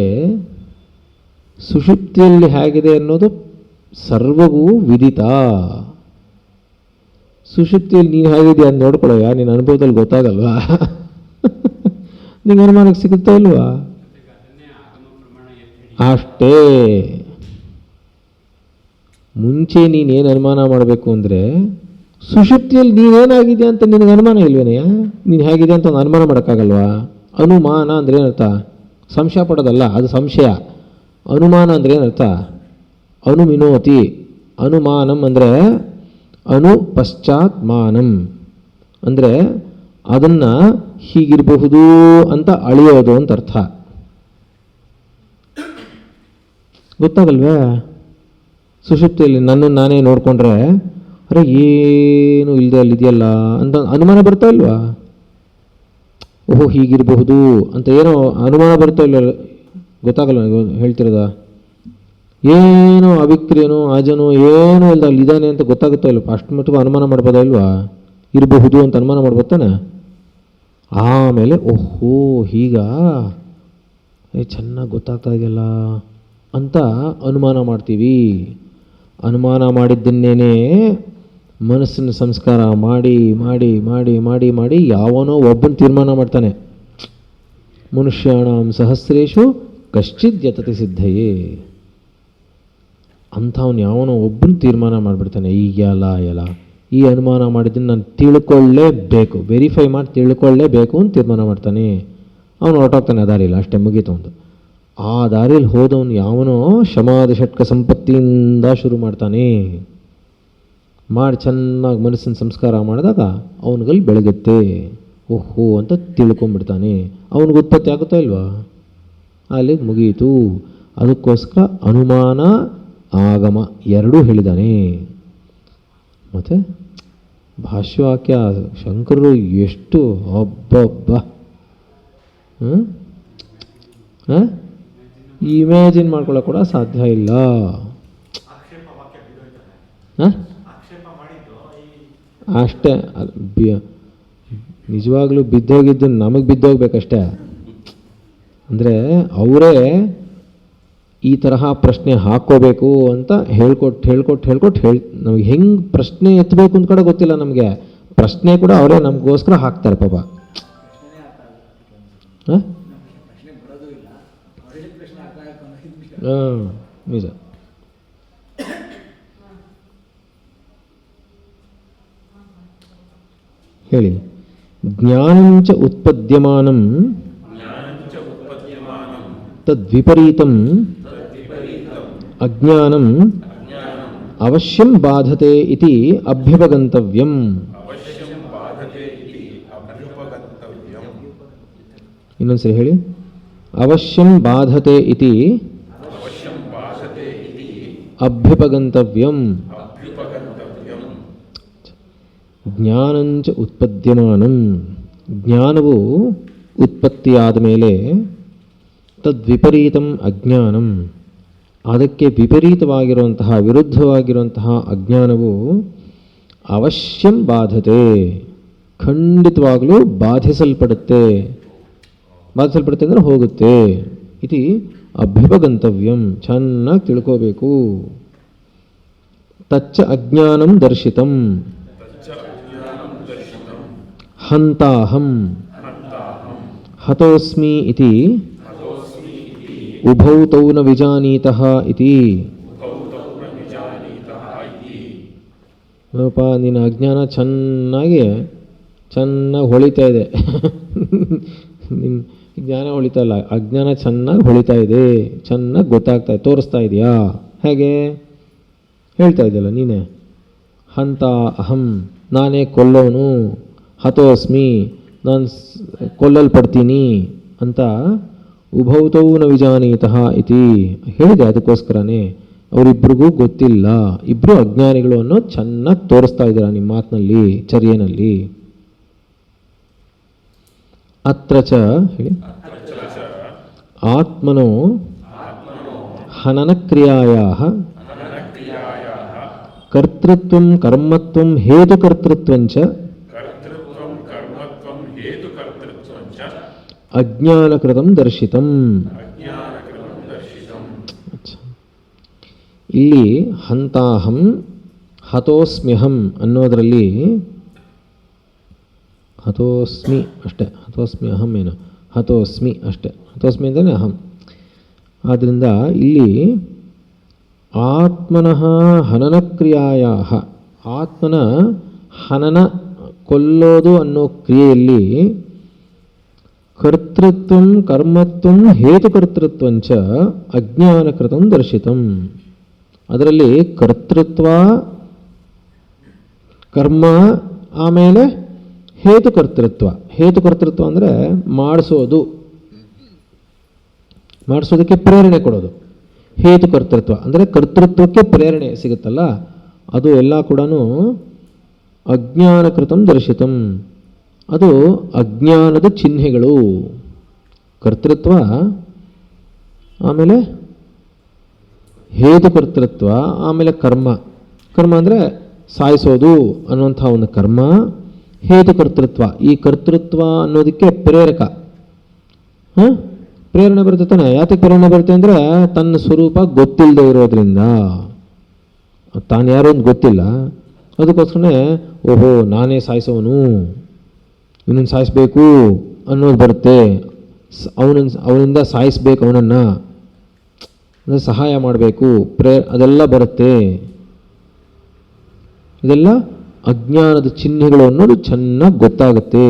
ಸುಷುಪ್ತಿಯಲ್ಲಿ ಹೇಗಿದೆ ಅನ್ನೋದು ಸರ್ವಗೂ ವಿದಿತ. ಸುಷುಪ್ತಿಯಲ್ಲಿ ನೀನು ಹೇಗಿದೆಯಾ ಅಂತ ನೋಡ್ಕೊಳ್ಳೋಯ, ನಿನ್ನ ಅನುಭವದಲ್ಲಿ ಗೊತ್ತಾಗಲ್ವಾ? ನಿಂಗೆ ಅನುಮಾನಕ್ಕೆ ಸಿಗುತ್ತಾ ಇಲ್ವಾ? ಅಷ್ಟೇ. ಮುಂಚೆ ನೀನೇನು ಅನುಮಾನ ಮಾಡಬೇಕು ಅಂದರೆ, ಸುಷುಪ್ತಿಯಲ್ಲಿ ನೀನೇನಾಗಿದೆ ಅಂತ ನಿನಗೆ ಅನುಮಾನ ಇಲ್ವೇನೆಯ? ನೀನು ಹೇಗಿದೆ ಅಂತ ಒಂದು ಅನುಮಾನ ಮಾಡೋಕ್ಕಾಗಲ್ವಾ? ಅನುಮಾನ ಅಂದರೆ ಏನರ್ಥ? ಸಂಶಯ ಪಡೋದಲ್ಲ, ಅದು ಸಂಶಯ. ಅನುಮಾನ ಅಂದರೆ ಏನರ್ಥ? ಅನುಮಿನೋತಿ. ಅನುಮಾನಂ ಅಂದರೆ ಅನು ಪಶ್ಚಾತ್ ಮಾನಂ ಅಂದರೆ ಅದನ್ನು ಹೀಗಿರಬಹುದು ಅಂತ ಅಳಿಯೋದು ಅಂತ ಅರ್ಥ. ಗೊತ್ತಾಗಲ್ವೇ? ಸುಷುಪ್ತಿಯಲ್ಲಿ ನನ್ನನ್ನು ನಾನೇ ನೋಡಿಕೊಂಡ್ರೆ ಅರೆ ಏನು ಇಲ್ಲದೆ ಅಲ್ಲಿದೆಯಲ್ಲ ಅಂತ ಅನುಮಾನ ಬರ್ತಾ ಇಲ್ವಾ? ಓಹೋ ಹೀಗಿರಬಹುದು ಅಂತ ಏನೋ ಅನುಮಾನ ಬರ್ತಾ ಇಲ್ಲ, ಗೊತ್ತಾಗಲ್ಲ ಹೇಳ್ತಿರೋದ? ಏನೋ ಅವಿಕ್ರಿಯನೋ ಅಜನೋ ಏನೋ ಇಲ್ದ ಅಲ್ಲಿ ಇದ್ದಾನೆ ಅಂತ ಗೊತ್ತಾಗುತ್ತೋ ಇಲ್ವ? ಅಷ್ಟು ಮಟ್ಟಿಗೆ ಅನುಮಾನ ಮಾಡ್ಬೋದಾ ಇಲ್ವಾ? ಇರಬಹುದು ಅಂತ ಅನುಮಾನ ಮಾಡ್ಬೋತಾನೆ. ಆಮೇಲೆ ಓಹೋ ಹೀಗ ಚೆನ್ನಾಗಿ ಗೊತ್ತಾಗ್ತಾ ಇದೆಯಲ್ಲ ಅಂತ ಅನುಮಾನ ಮಾಡ್ತೀವಿ. ಅನುಮಾನ ಮಾಡಿದ್ದನ್ನೇನೆ ಮನಸ್ಸಿನ ಸಂಸ್ಕಾರ ಮಾಡಿ ಮಾಡಿ ಮಾಡಿ ಮಾಡಿ ಮಾಡಿ ಯಾವನೋ ಒಬ್ಬನ ತೀರ್ಮಾನ ಮಾಡ್ತಾನೆ. ಮನುಷ್ಯಾಣಂ ಸಹಸ್ರೇಶು ಕಶ್ಚಿದ್ ಯತತಿ ಸಿದ್ಧಯೇ. ಅಂಥವನು ಯಾವನೋ ಒಬ್ಬನ ತೀರ್ಮಾನ ಮಾಡಿಬಿಡ್ತಾನೆ, ಈಗ ಎಲ್ಲ ಈ ಅನುಮಾನ ಮಾಡಿದ್ದನ್ನು ನಾನು ತಿಳ್ಕೊಳ್ಳೇಬೇಕು, ವೆರಿಫೈ ಮಾಡಿ ತಿಳ್ಕೊಳ್ಳೇಬೇಕು ಅಂತ ತೀರ್ಮಾನ ಮಾಡ್ತಾನೆ. ಅವನು ಹೊರಟೋಗ್ತಾನೆ ಆ ದಾರಿಯಲ್ಲಿ, ಅಷ್ಟೇ ಮುಗೀತು ಒಂದು. ಆ ದಾರಿಯಲ್ಲಿ ಹೋದವನು ಯಾವನೋ ಶಮಾದಿ ಷಟ್ಕ ಸಂಪತ್ತಿಯಿಂದ ಶುರು ಮಾಡ್ತಾನೆ. ಮಾಡಿ ಚೆನ್ನಾಗಿ ಮನಸ್ಸಿನ ಸಂಸ್ಕಾರ ಮಾಡಿದಾಗ ಅವನಿಗಲ್ಲಿ ಬೆಳಗುತ್ತೆ. ಓಹೋ ಅಂತ ತಿಳ್ಕೊಂಬಿಡ್ತಾನೆ. ಅವನಿಗೆ ಉತ್ಪತ್ತಿ ಆಗುತ್ತಾ ಇಲ್ವಾ? ಅಲ್ಲಿಗೆ ಮುಗೀತು. ಅದಕ್ಕೋಸ್ಕರ ಅನುಮಾನ ಆಗಮ ಎರಡೂ ಹೇಳಿದ್ದಾನೆ. ಮತ್ತು ಭಾಷ್ಯವಾಕ್ಯ ಶಂಕರರು ಎಷ್ಟು ಹಬ್ಬ ಇಮ್ಯಾಜಿನ್ ಮಾಡ್ಕೊಳ್ಳೋಕೆ ಕೂಡ ಸಾಧ್ಯ ಇಲ್ಲ. ಅಷ್ಟೇ ನಿಜವಾಗ್ಲೂ ಬಿದ್ದೋಗಿದ್ದು ನಮಗೆ ಬಿದ್ದೋಗ್ಬೇಕಷ್ಟೇ. ಅಂದರೆ ಅವರೇ ಈ ತರಹ ಪ್ರಶ್ನೆ ಹಾಕ್ಕೋಬೇಕು ಅಂತ ಹೇಳ್ಕೊಟ್ಟು ನಮಗೆ ಹೆಂಗೆ ಪ್ರಶ್ನೆ ಎತ್ತಬೇಕು ಅಂತ ಕೂಡ ಗೊತ್ತಿಲ್ಲ ನಮಗೆ. ಪ್ರಶ್ನೆ ಕೂಡ ಅವರೇ ನಮಗೋಸ್ಕರ ಹಾಕ್ತಾರೆ ಪಾಪ. ಹಾಂ ನಿಜ. ಹೇಳಿ. ಜ್ಞಾನಂಚ ಉತ್ಪದ್ಯಮಾನಂ ತದ್ವಿಪರೀತಂ ಅಜ್ಞಾನಂ ಅವಶ್ಯಂ ಬಾಧತೆ ಇತಿ ಅಭ್ಯುಪಗಂತವ್ಯಂ. ಇನ್ನೊಂದ್ಸರಿ ಹೇಳಿ. ಅವಶ್ಯಂ ಬಾಧತೆ ಇತಿ ಅಭ್ಯುಪಗಂತವ್ಯಂ. ಜ್ಞಾನಂಚ ಉತ್ಪದ್ಯಮಾನಂ, ಜ್ಞಾನವು ಉತ್ಪತ್ತಿಯಾದ ಮೇಲೆ ತದ್ವಿಪರೀತಂ ಅಜ್ಞಾನಂ, ಅದಕ್ಕೆ ವಿಪರೀತವಾಗಿರುವಂತಹ ವಿರುದ್ಧವಾಗಿರುವಂತಹ ಅಜ್ಞಾನವು ಅವಶ್ಯಂ ಬಾಧತೆ, ಖಂಡಿತವಾಗಲೂ ಬಾಧಿಸಲ್ಪಡುತ್ತೆ. ಬಾಧಿಸಲ್ಪಡುತ್ತೆ ಅಂದರೆ ಹೋಗುತ್ತೆ. ಇತಿ ಅಭ್ಯುಪಗಂತವ್ಯಂ, ಚೆನ್ನಾಗಿ ತಿಳ್ಕೋಬೇಕು. ತಚ್ಚ ಅಜ್ಞಾನಂ ದರ್ಶಿತಂ ಹಂತಾಹಂ ಹತೋಸ್ಮಿ ಇತಿ ಉಭೌ ತೌ ನ ವಿಜಾನೀತಃ ಇತಿ. ನೋಡಪ್ಪ, ನಿನ್ನ ಅಜ್ಞಾನ ಚೆನ್ನಾಗಿ ಹೊಳಿತಾ ಇದೆ. ನಿನ್ನ ಜ್ಞಾನ ಹೊಳಿತಾ ಇಲ್ಲ, ಅಜ್ಞಾನ ಚೆನ್ನಾಗಿ ಹೊಳಿತಾ ಇದೆ, ಚೆನ್ನಾಗಿ ಗೊತ್ತಾಗ್ತಾ ಇದೆ, ತೋರಿಸ್ತಾ ಇದೆಯಾ? ಹೇಗೆ ಹೇಳ್ತಾ ಇದೆಯಲ್ಲ ನೀನೇ. ಹಂತ ಅಹಂ, ನಾನೇ ಕೊಲ್ಲೋನು. ಹತೋಸ್ಮಿ, ನಾನು ಕೊಲ್ಲಲ್ಪಡ್ತೀನಿ ಅಂತ. ಉಭೌತೌ ನ ವಿಜಾನೀತಃ ಇತಿ ಹೇಳಿದೆ. ಅದಕ್ಕೋಸ್ಕರನೇ ಅವರಿಬ್ಬರಿಗೂ ಗೊತ್ತಿಲ್ಲ, ಇಬ್ಬರು ಅಜ್ಞಾನಿಗಳು ಅನ್ನೋದು ಚೆನ್ನಾಗಿ ತೋರಿಸ್ತಾ ಇದ್ದೀರಾ ನಿಮ್ಮ ಮಾತಿನಲ್ಲಿ, ಚರ್ಯೆನಲ್ಲಿ. ಅತ್ರ ಚ ಹೇಳಿ. ಆತ್ಮನೋ ಹನನಕ್ರಿಯಾಯಾಃ ಕರ್ತೃತ್ವಂ ಕರ್ಮತ್ವಂ ಹೇತುಕರ್ತೃತ್ವಂಚ ಅಜ್ಞಾನಕೃತಂ ದರ್ಶಿತಂ. ಇಲ್ಲಿ ಹಂತಾಹಂ ಹತೋಸ್ಮ್ಯಹಂ ಅನ್ನೋದರಲ್ಲಿ ಹತೋಸ್ಮಿ ಅಷ್ಟೆ, ಹತೋಸ್ಮಿ ಅಹಂ ಏನು, ಹತೋಸ್ಮಿ ಅಷ್ಟೆ, ಹತೋಸ್ಮಿ ಅಂದರೆ ಅಹಂ. ಆದ್ದರಿಂದ ಇಲ್ಲಿ ಆತ್ಮನಃ ಹನನಕ್ರಿಯಾಯ, ಆತ್ಮನ ಹನನ ಕೊಲ್ಲೋದು ಅನ್ನೋ ಕ್ರಿಯೆಯಲ್ಲಿ ಕರ್ತೃತ್ವಂ ಕರ್ಮತ್ವಂ ಹೇತುಕರ್ತೃತ್ವಂಚ ಅಜ್ಞಾನಕೃತಂ ದರ್ಶಿತಂ. ಅದರಲ್ಲಿ ಕರ್ತೃತ್ವ, ಕರ್ಮ, ಆಮೇಲೆ ಹೇತುಕರ್ತೃತ್ವ. ಹೇತುಕರ್ತೃತ್ವ ಅಂದರೆ ಮಾಡಿಸೋದಕ್ಕೆ ಪ್ರೇರಣೆ ಕೊಡೋದು. ಹೇತುಕರ್ತೃತ್ವ ಅಂದರೆ ಕರ್ತೃತ್ವಕ್ಕೆ ಪ್ರೇರಣೆ ಸಿಗುತ್ತಲ್ಲ, ಅದು ಎಲ್ಲ ಕೂಡ ಅಜ್ಞಾನಕೃತಂ ದರ್ಶಿತಂ. ಅದು ಅಜ್ಞಾನದ ಚಿಹ್ನೆಗಳು. ಕರ್ತೃತ್ವ, ಆಮೇಲೆ ಹೇತುಕರ್ತೃತ್ವ, ಆಮೇಲೆ ಕರ್ಮ. ಕರ್ಮ ಅಂದರೆ ಸಾಯಿಸೋದು ಅನ್ನುವಂಥ ಒಂದು ಕರ್ಮ. ಹೇತುಕರ್ತೃತ್ವ, ಈ ಕರ್ತೃತ್ವ ಅನ್ನೋದಕ್ಕೆ ಪ್ರೇರಕ. ಪ್ರೇರಣೆ ಬರುತ್ತೆ ತಾನೆ. ಯಾತಕ್ಕೆ ಪ್ರೇರಣೆ ಬರುತ್ತೆ ಅಂದರೆ ತನ್ನ ಸ್ವರೂಪ ಗೊತ್ತಿಲ್ಲದೆ ಇರೋದ್ರಿಂದ. ತಾನು ಯಾರು ಅಂತ ಗೊತ್ತಿಲ್ಲ, ಅದಕ್ಕೋಸ್ಕರನೇ ಓಹೋ ನಾನೇ ಸಾಯಿಸೋನು, ಇವನನ್ನು ಸಾಯಿಸಬೇಕು ಅನ್ನೋದು ಬರುತ್ತೆ. ಅವನಿಂದ ಸಾಯಿಸಬೇಕು, ಅವನನ್ನು ಅಂದರೆ ಸಹಾಯ ಮಾಡಬೇಕು, ಅದೆಲ್ಲ ಬರುತ್ತೆ. ಇದೆಲ್ಲ ಅಜ್ಞಾನದ ಚಿಹ್ನೆಗಳು ಅನ್ನೋದು ಚೆನ್ನಾಗಿ ಗೊತ್ತಾಗುತ್ತೆ.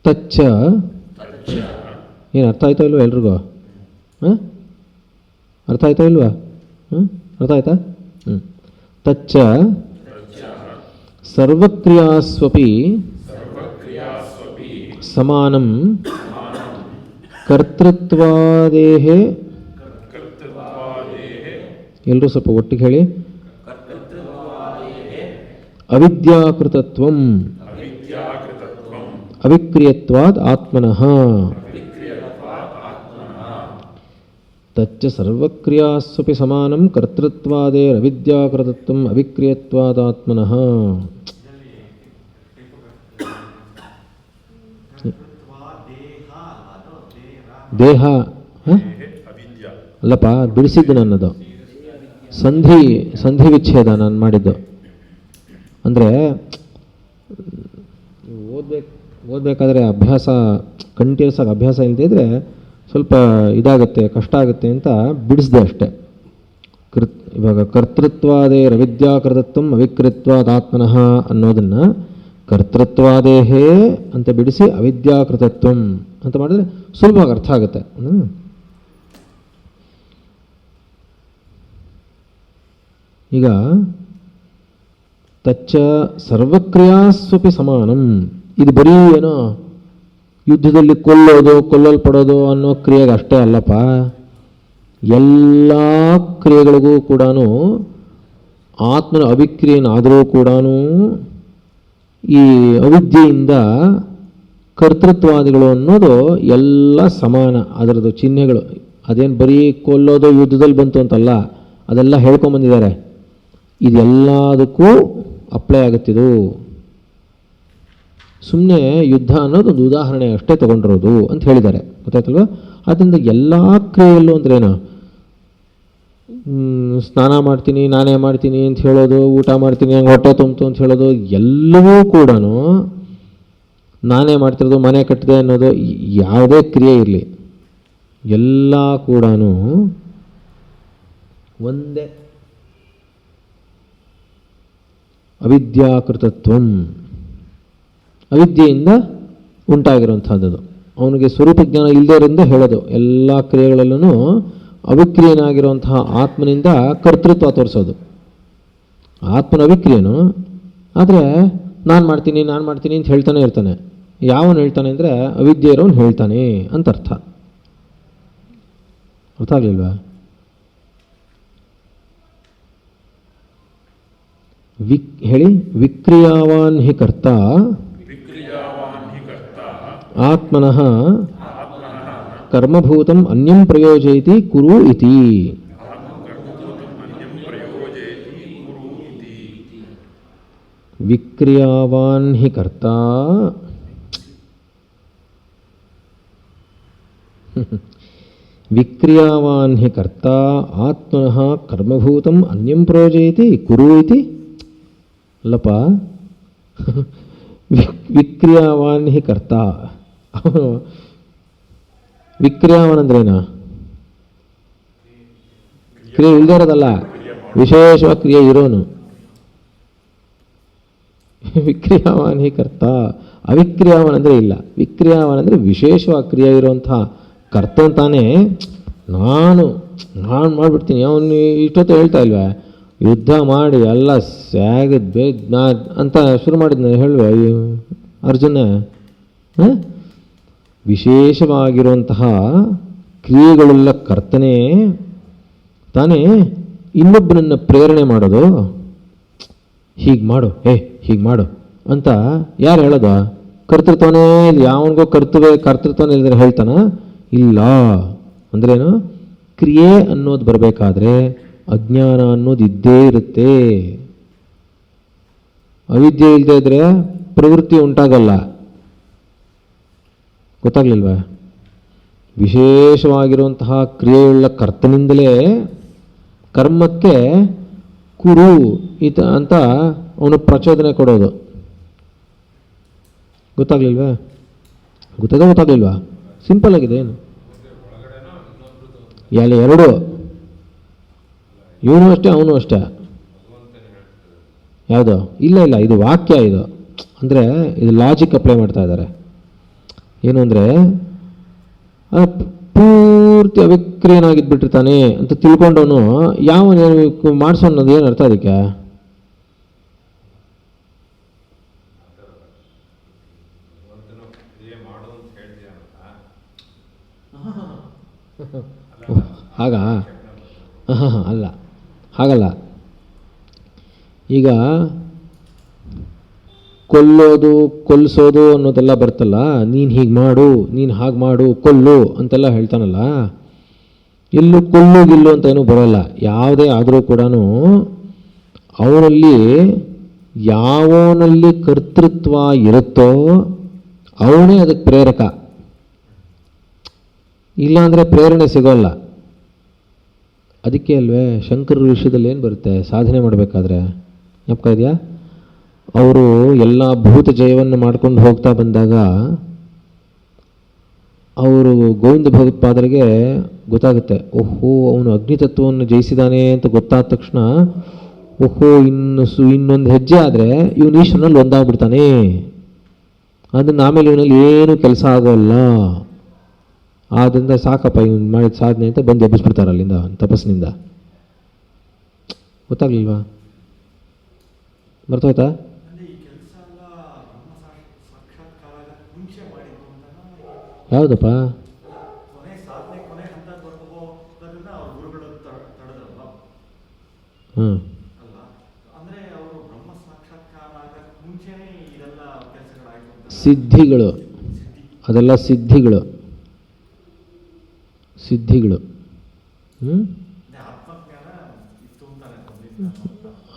ತಚ್ಚ ಏನು ಅರ್ಥ ಆಯ್ತಾ ಇಲ್ವಾ ಎಲ್ರಿಗೂ? ಅರ್ಥ ಆಯ್ತಾ ಇಲ್ವಾ? ಅರ್ಥ ಆಯ್ತಾ? ತಚ್ಚ ಸರ್ವಕ್ರಿಯಾಸ್ವಪಿ ಸಮಾನಂ ಕರ್ತೃತ್ವಾದೇಹೇ. ಎಲ್ಲರೂ ಸ್ವಲ್ಪ ಒಟ್ಟಿಗೆ ಹೇಳಿ. ಅವಿದ್ಯಾಕೃತತ್ವಂ ಅವಿಕ್ರಿಯತ್ವಾದ್ ಆತ್ಮನಃ. ತಚ್ಚ ಸರ್ವಕ್ರಿಯಾಸ್ವಪಿ ಸಮಾನಂ ಕರ್ತೃತ್ವಾದೇರವಿದ್ಯಾಕೃತತ್ವಂ ಅವಿಕ್ರಿಯತ್ವಾದ್ ಆತ್ಮನಃ. ದೇಹ ಅಲ್ಲಪ್ಪ, ಬಿಡಿಸಿದ್ದು ನನ್ನದು. ಸಂಧಿ ವಿಚ್ಛೇದ ನಾನು ಮಾಡಿದ್ದು. ಅಂದರೆ ಓದಬೇಕಾದ್ರೆ ಅಭ್ಯಾಸ ಕಂಟಿನ್ಯೂಸ್ ಆಗಿ ಅಭ್ಯಾಸ ಇಲ್ಲದೇ ಇದ್ದರೆ ಸ್ವಲ್ಪ ಇದಾಗುತ್ತೆ, ಕಷ್ಟ ಆಗುತ್ತೆ ಅಂತ ಬಿಡಿಸ್ದೆ ಅಷ್ಟೆ. ಇವಾಗ ಕರ್ತೃತ್ವಾದೇ ರವಿದ್ಯಾಕೃತತ್ವಂ ಅವಿಕೃತ್ವಾದ್ ಆತ್ಮನಃ ಅನ್ನೋದನ್ನು ಕರ್ತೃತ್ವಾದೇಹೇ ಅಂತ ಬಿಡಿಸಿ ಅವಿದ್ಯಾಕೃತತ್ವಂ ಅಂತ ಮಾಡಿದ್ರೆ ಸುಲಭವಾಗಿ ಅರ್ಥ ಆಗುತ್ತೆ. ಈಗ ತಚ್ಚ ಸರ್ವಕ್ರಿಯಾಸ್ವಪಿ ಸಮಾನಂ. ಇದು ಬರೀ ಏನೋ ಯುದ್ಧದಲ್ಲಿ ಕೊಲ್ಲಲ್ಪಡೋದು ಅನ್ನೋ ಕ್ರಿಯೆಗೆ ಅಷ್ಟೇ ಅಲ್ಲಪ್ಪ. ಎಲ್ಲ ಕ್ರಿಯೆಗಳಿಗೂ ಕೂಡ ಆತ್ಮನ ಅವಿಕ್ರಿಯನಾದರೂ ಕೂಡ ಈ ಅವಿದ್ಯೆಯಿಂದ ಕರ್ತೃತ್ವಾದಿಗಳು ಅನ್ನೋದು ಎಲ್ಲ ಸಮಾನ. ಅದರದ್ದು ಚಿಹ್ನೆಗಳು ಅದೇನು ಬರೀ ಕೊಲ್ಲೋದು ಯುದ್ಧದಲ್ಲಿ ಬಂತು ಅಂತಲ್ಲ, ಅದೆಲ್ಲ ಹೇಳ್ಕೊಂಬಂದಿದ್ದಾರೆ. ಇದೆಲ್ಲದಕ್ಕೂ ಅಪ್ಲೈ ಆಗುತ್ತಿದ್ದು. ಸುಮ್ಮನೆ ಯುದ್ಧ ಅನ್ನೋದು ಒಂದು ಉದಾಹರಣೆ ಅಷ್ಟೇ ತೊಗೊಂಡಿರೋದು ಅಂತ ಹೇಳಿದ್ದಾರೆ, ಗೊತ್ತಾಯ್ತಲ್ವ? ಆದ್ದರಿಂದ ಎಲ್ಲ ಕ್ರಿಯೆಯಲ್ಲೂ ಅಂದ್ರೇನು, ಸ್ನಾನ ಮಾಡ್ತೀನಿ ನಾನೇ ಮಾಡ್ತೀನಿ ಅಂತ ಹೇಳೋದು, ಊಟ ಮಾಡ್ತೀನಿ ಹಂಗೆ ಹೊಟ್ಟೆ ತುಂಬಿತು ಅಂತ ಹೇಳೋದು, ಎಲ್ಲವೂ ಕೂಡ ನಾನೇ ಮಾಡ್ತಿರೋದು, ಮನೆ ಕಟ್ಟಿದೆ ಅನ್ನೋದು, ಯಾವುದೇ ಕ್ರಿಯೆ ಇರಲಿ ಎಲ್ಲ ಕೂಡ ಒಂದೇ. ಅವಿದ್ಯಾಕೃತತ್ವಂ, ಅವಿದ್ಯೆಯಿಂದ ಉಂಟಾಗಿರುವಂಥದ್ದು. ಅವನಿಗೆ ಸ್ವರೂಪ ಜ್ಞಾನ ಇಲ್ಲದೇ ಇರೋದ್ರಿಂದ ಹೇಳೋದು ಎಲ್ಲ ಕ್ರಿಯೆಗಳಲ್ಲೂ ಅವಿಕ್ರಿಯನಾಗಿರುವಂತಹ ಆತ್ಮನಿಂದ ಕರ್ತೃತ್ವ ತೋರಿಸೋದು. ಆತ್ಮನ ಅವಿಕ್ರಿಯನು, ಆದರೆ ನಾನು ಮಾಡ್ತೀನಿ ಅಂತ ಹೇಳ್ತಾನೆ ಇರ್ತಾನೆ. ಯಾವನು ಹೇಳ್ತಾನೆ ಅಂದರೆ ಅವಿದ್ಯೆ ಇರೋನು ಹೇಳ್ತಾನೆ ಅಂತ ಅರ್ಥ. ಅರ್ಥ ಆಗಲಿಲ್ವಾ? ಹೇಳಿ. ವಿಕ್ರಿಯಾವಾನ್ ಹಿ ಕರ್ತ ಆತ್ಮನಃ ಕರ್ಮಭೂತಂ ಅನ್ಯಂ ಪ್ರಯೋಜಯತಿ ಕುರು ಇತಿ. ವಿಕ್ರಿಯಾವಾನ್ ಹಿ ಕರ್ತ, ವಿಕ್ರಿಯಾವಾನ್ ಹಿ ಕರ್ತ ಆತ್ಮನಃ ಕರ್ಮಭೂತಂ ಅನ್ಯಂ ಪ್ರಯೋಜಯತಿ ಕುರು ಇತಿ. ಅಲ್ಲಪ್ಪ, ವಿಕ್ರಿಯಾವಾನ್ ಹಿ ಕರ್ತ. ವಿಕ್ರಿಯಾವಾನ್ ಅಂದ್ರೇನ? ಕ್ರಿಯೆ ಇಲ್ಲದೆ ಇರೋದಲ್ಲ, ವಿಶೇಷವಾಗಿ ಕ್ರಿಯೆ ಇರೋನು. ವಿಕ್ರಿಯಾವಾನ್ ಹಿ ಕರ್ತ ಅವಿಕ್ರಿಯಾವನ್ ಅಂದರೆ ಇಲ್ಲ. ವಿಕ್ರಿಯಾವನ್ ಅಂದರೆ ವಿಶೇಷವಾಗಿ ಕ್ರಿಯೆ ಇರುವಂತಹ ಕರ್ತನ್ ತಾನೇ ನಾನು ಮಾಡಿಬಿಡ್ತೀನಿ. ಅವನು ಇಷ್ಟೊತ್ತು ಹೇಳ್ತಾ ಇಲ್ವೇ, ಯುದ್ಧ ಮಾಡಿ ಎಲ್ಲ ಸ್ಯಾಗದ್ ಅಂತ ಶುರು ಮಾಡಿದ್ನ ಹೇಳುವ ಅರ್ಜುನ. ವಿಶೇಷವಾಗಿರುವಂತಹ ಕ್ರಿಯೆಗಳೆಲ್ಲ ಕರ್ತನೆ ತಾನೇ ಇನ್ನೊಬ್ಬನನ್ನು ಪ್ರೇರಣೆ ಮಾಡೋದು. ಹೀಗೆ ಮಾಡು, ಹೀಗೆ ಮಾಡು ಅಂತ ಯಾರು ಹೇಳೋದು? ಕರ್ತೃತ್ವನೇ ಇಲ್ಲ. ಯಾವನಿಗೋ ಕರ್ತೃತ್ವನೇ ಇಲ್ಲದ್ರೆ ಹೇಳ್ತಾನ? ಇಲ್ಲ. ಅಂದ್ರೇನು? ಕ್ರಿಯೆ ಅನ್ನೋದು ಬರಬೇಕಾದ್ರೆ ಅಜ್ಞಾನ ಅನ್ನೋದು ಇದ್ದೇ ಇರುತ್ತೆ. ಅವಿದ್ಯೆ ಇಲ್ಲದೆ ಇದ್ರೆ ಪ್ರವೃತ್ತಿ ಉಂಟಾಗಲ್ಲ. ಗೊತ್ತಾಗ್ಲಿಲ್ವಾ? ವಿಶೇಷವಾಗಿರುವಂತಹ ಕ್ರಿಯೆಯುಳ್ಳ ಕರ್ತನಿಂದಲೇ ಕರ್ಮಕ್ಕೆ ಕುರು ಅಂತ ಅವನು ಪ್ರಚೋದನೆ ಕೊಡೋದು. ಗೊತ್ತಾಗ್ಲಿಲ್ವಾ? ಗೊತ್ತಾಗ್ಲಿಲ್ವಾ? ಸಿಂಪಲ್ ಆಗಿದೆ. ಏನು ಎರಡು, ಇವನು ಅಷ್ಟೇ ಅವನು ಅಷ್ಟೇ. ಯಾವುದು? ಇಲ್ಲ, ಇದು ವಾಕ್ಯ. ಇದು ಅಂದರೆ ಇದು ಲಾಜಿಕ್ ಅಪ್ಲೈ ಮಾಡ್ತಾ ಇದ್ದಾರೆ. ಏನು ಅಂದರೆ ಪೂರ್ತಿ ಅವಿಕ್ರಿಯನಾಗಿದ್ಬಿಟ್ಟಿರ್ತಾನೆ ಅಂತ ತಿಳ್ಕೊಂಡವನು ಯಾವನು ಮಾಡಿಸೋ ಅನ್ನೋದು ಏನು ಅರ್ಥ ಅದಕ್ಕೆ? ಆಗ ಅಲ್ಲ, ಹಾಗಲ್ಲ. ಈಗ ಕೊಲ್ಲಿಸೋದು ಅನ್ನೋದೆಲ್ಲ ಬರ್ತಲ್ಲ, ನೀನು ಹೀಗೆ ಮಾಡು, ನೀನು ಹಾಗೆ ಮಾಡು, ಕೊಲ್ಲು ಅಂತೆಲ್ಲ ಹೇಳ್ತಾನಲ್ಲ, ಎಲ್ಲೂ ಕೊಲ್ಲುಗಿಲ್ಲು ಅಂತ ಏನೂ ಬರೋಲ್ಲ. ಯಾವುದೇ ಆದರೂ ಕೂಡ ಅವನಲ್ಲಿ ಯಾವನಲ್ಲಿ ಕರ್ತೃತ್ವ ಇರುತ್ತೋ ಅವನೇ ಅದಕ್ಕೆ ಪ್ರೇರಕ. ಇಲ್ಲಾಂದರೆ ಪ್ರೇರಣೆ ಸಿಗೋಲ್ಲ. ಅದಕ್ಕೆ ಅಲ್ವೇ ಶಂಕರರ ವಿಷಯದಲ್ಲಿ ಏನು ಬರುತ್ತೆ? ಸಾಧನೆ ಮಾಡಬೇಕಾದ್ರೆ ಜ್ಞಾಪಕ ಇದೆಯಾ? ಅವರು ಎಲ್ಲ ಭೂತ ಜಯವನ್ನು ಮಾಡ್ಕೊಂಡು ಹೋಗ್ತಾ ಬಂದಾಗ ಅವರು ಗೋವಿಂದ ಭಗವತ್ಪಾದರಿಗೆ ಗೊತ್ತಾಗುತ್ತೆ, ಓಹೋ ಅವನು ಅಗ್ನಿತತ್ವವನ್ನು ಜಯಿಸಿದಾನೆ ಅಂತ ಗೊತ್ತಾದ ತಕ್ಷಣ, ಓಹೋ ಇನ್ನೊಂದು ಹೆಜ್ಜೆ ಆದರೆ ಇವನು ಈಶ್ವರನಲ್ಲಿ ಒಂದಾಗ್ಬಿಡ್ತಾನೆ, ಅದನ್ನು ಆಮೇಲೆ ಇವನಲ್ಲಿ ಏನು ಕೆಲಸ ಆಗೋಲ್ಲ, ಆದ್ದರಿಂದ ಸಾಕಪ್ಪ ಇವನು ಮಾಡಿದ ಸಾಧನೆ ಅಂತ ಬಂದು ಎಬ್ಬಿಸ್ಬಿಡ್ತಾರೆ ಅಲ್ಲಿಂದ ತಪಸ್ಸಿನಿಂದ. ಗೊತ್ತಾಗ್ಲಿಲ್ವಾ? ಬರ್ತೋಯ್ತಾ? ಯಾವುದಪ್ಪ? ಸಿದ್ಧಿಗಳು, ಅದೆಲ್ಲ ಸಿದ್ಧಿಗಳು.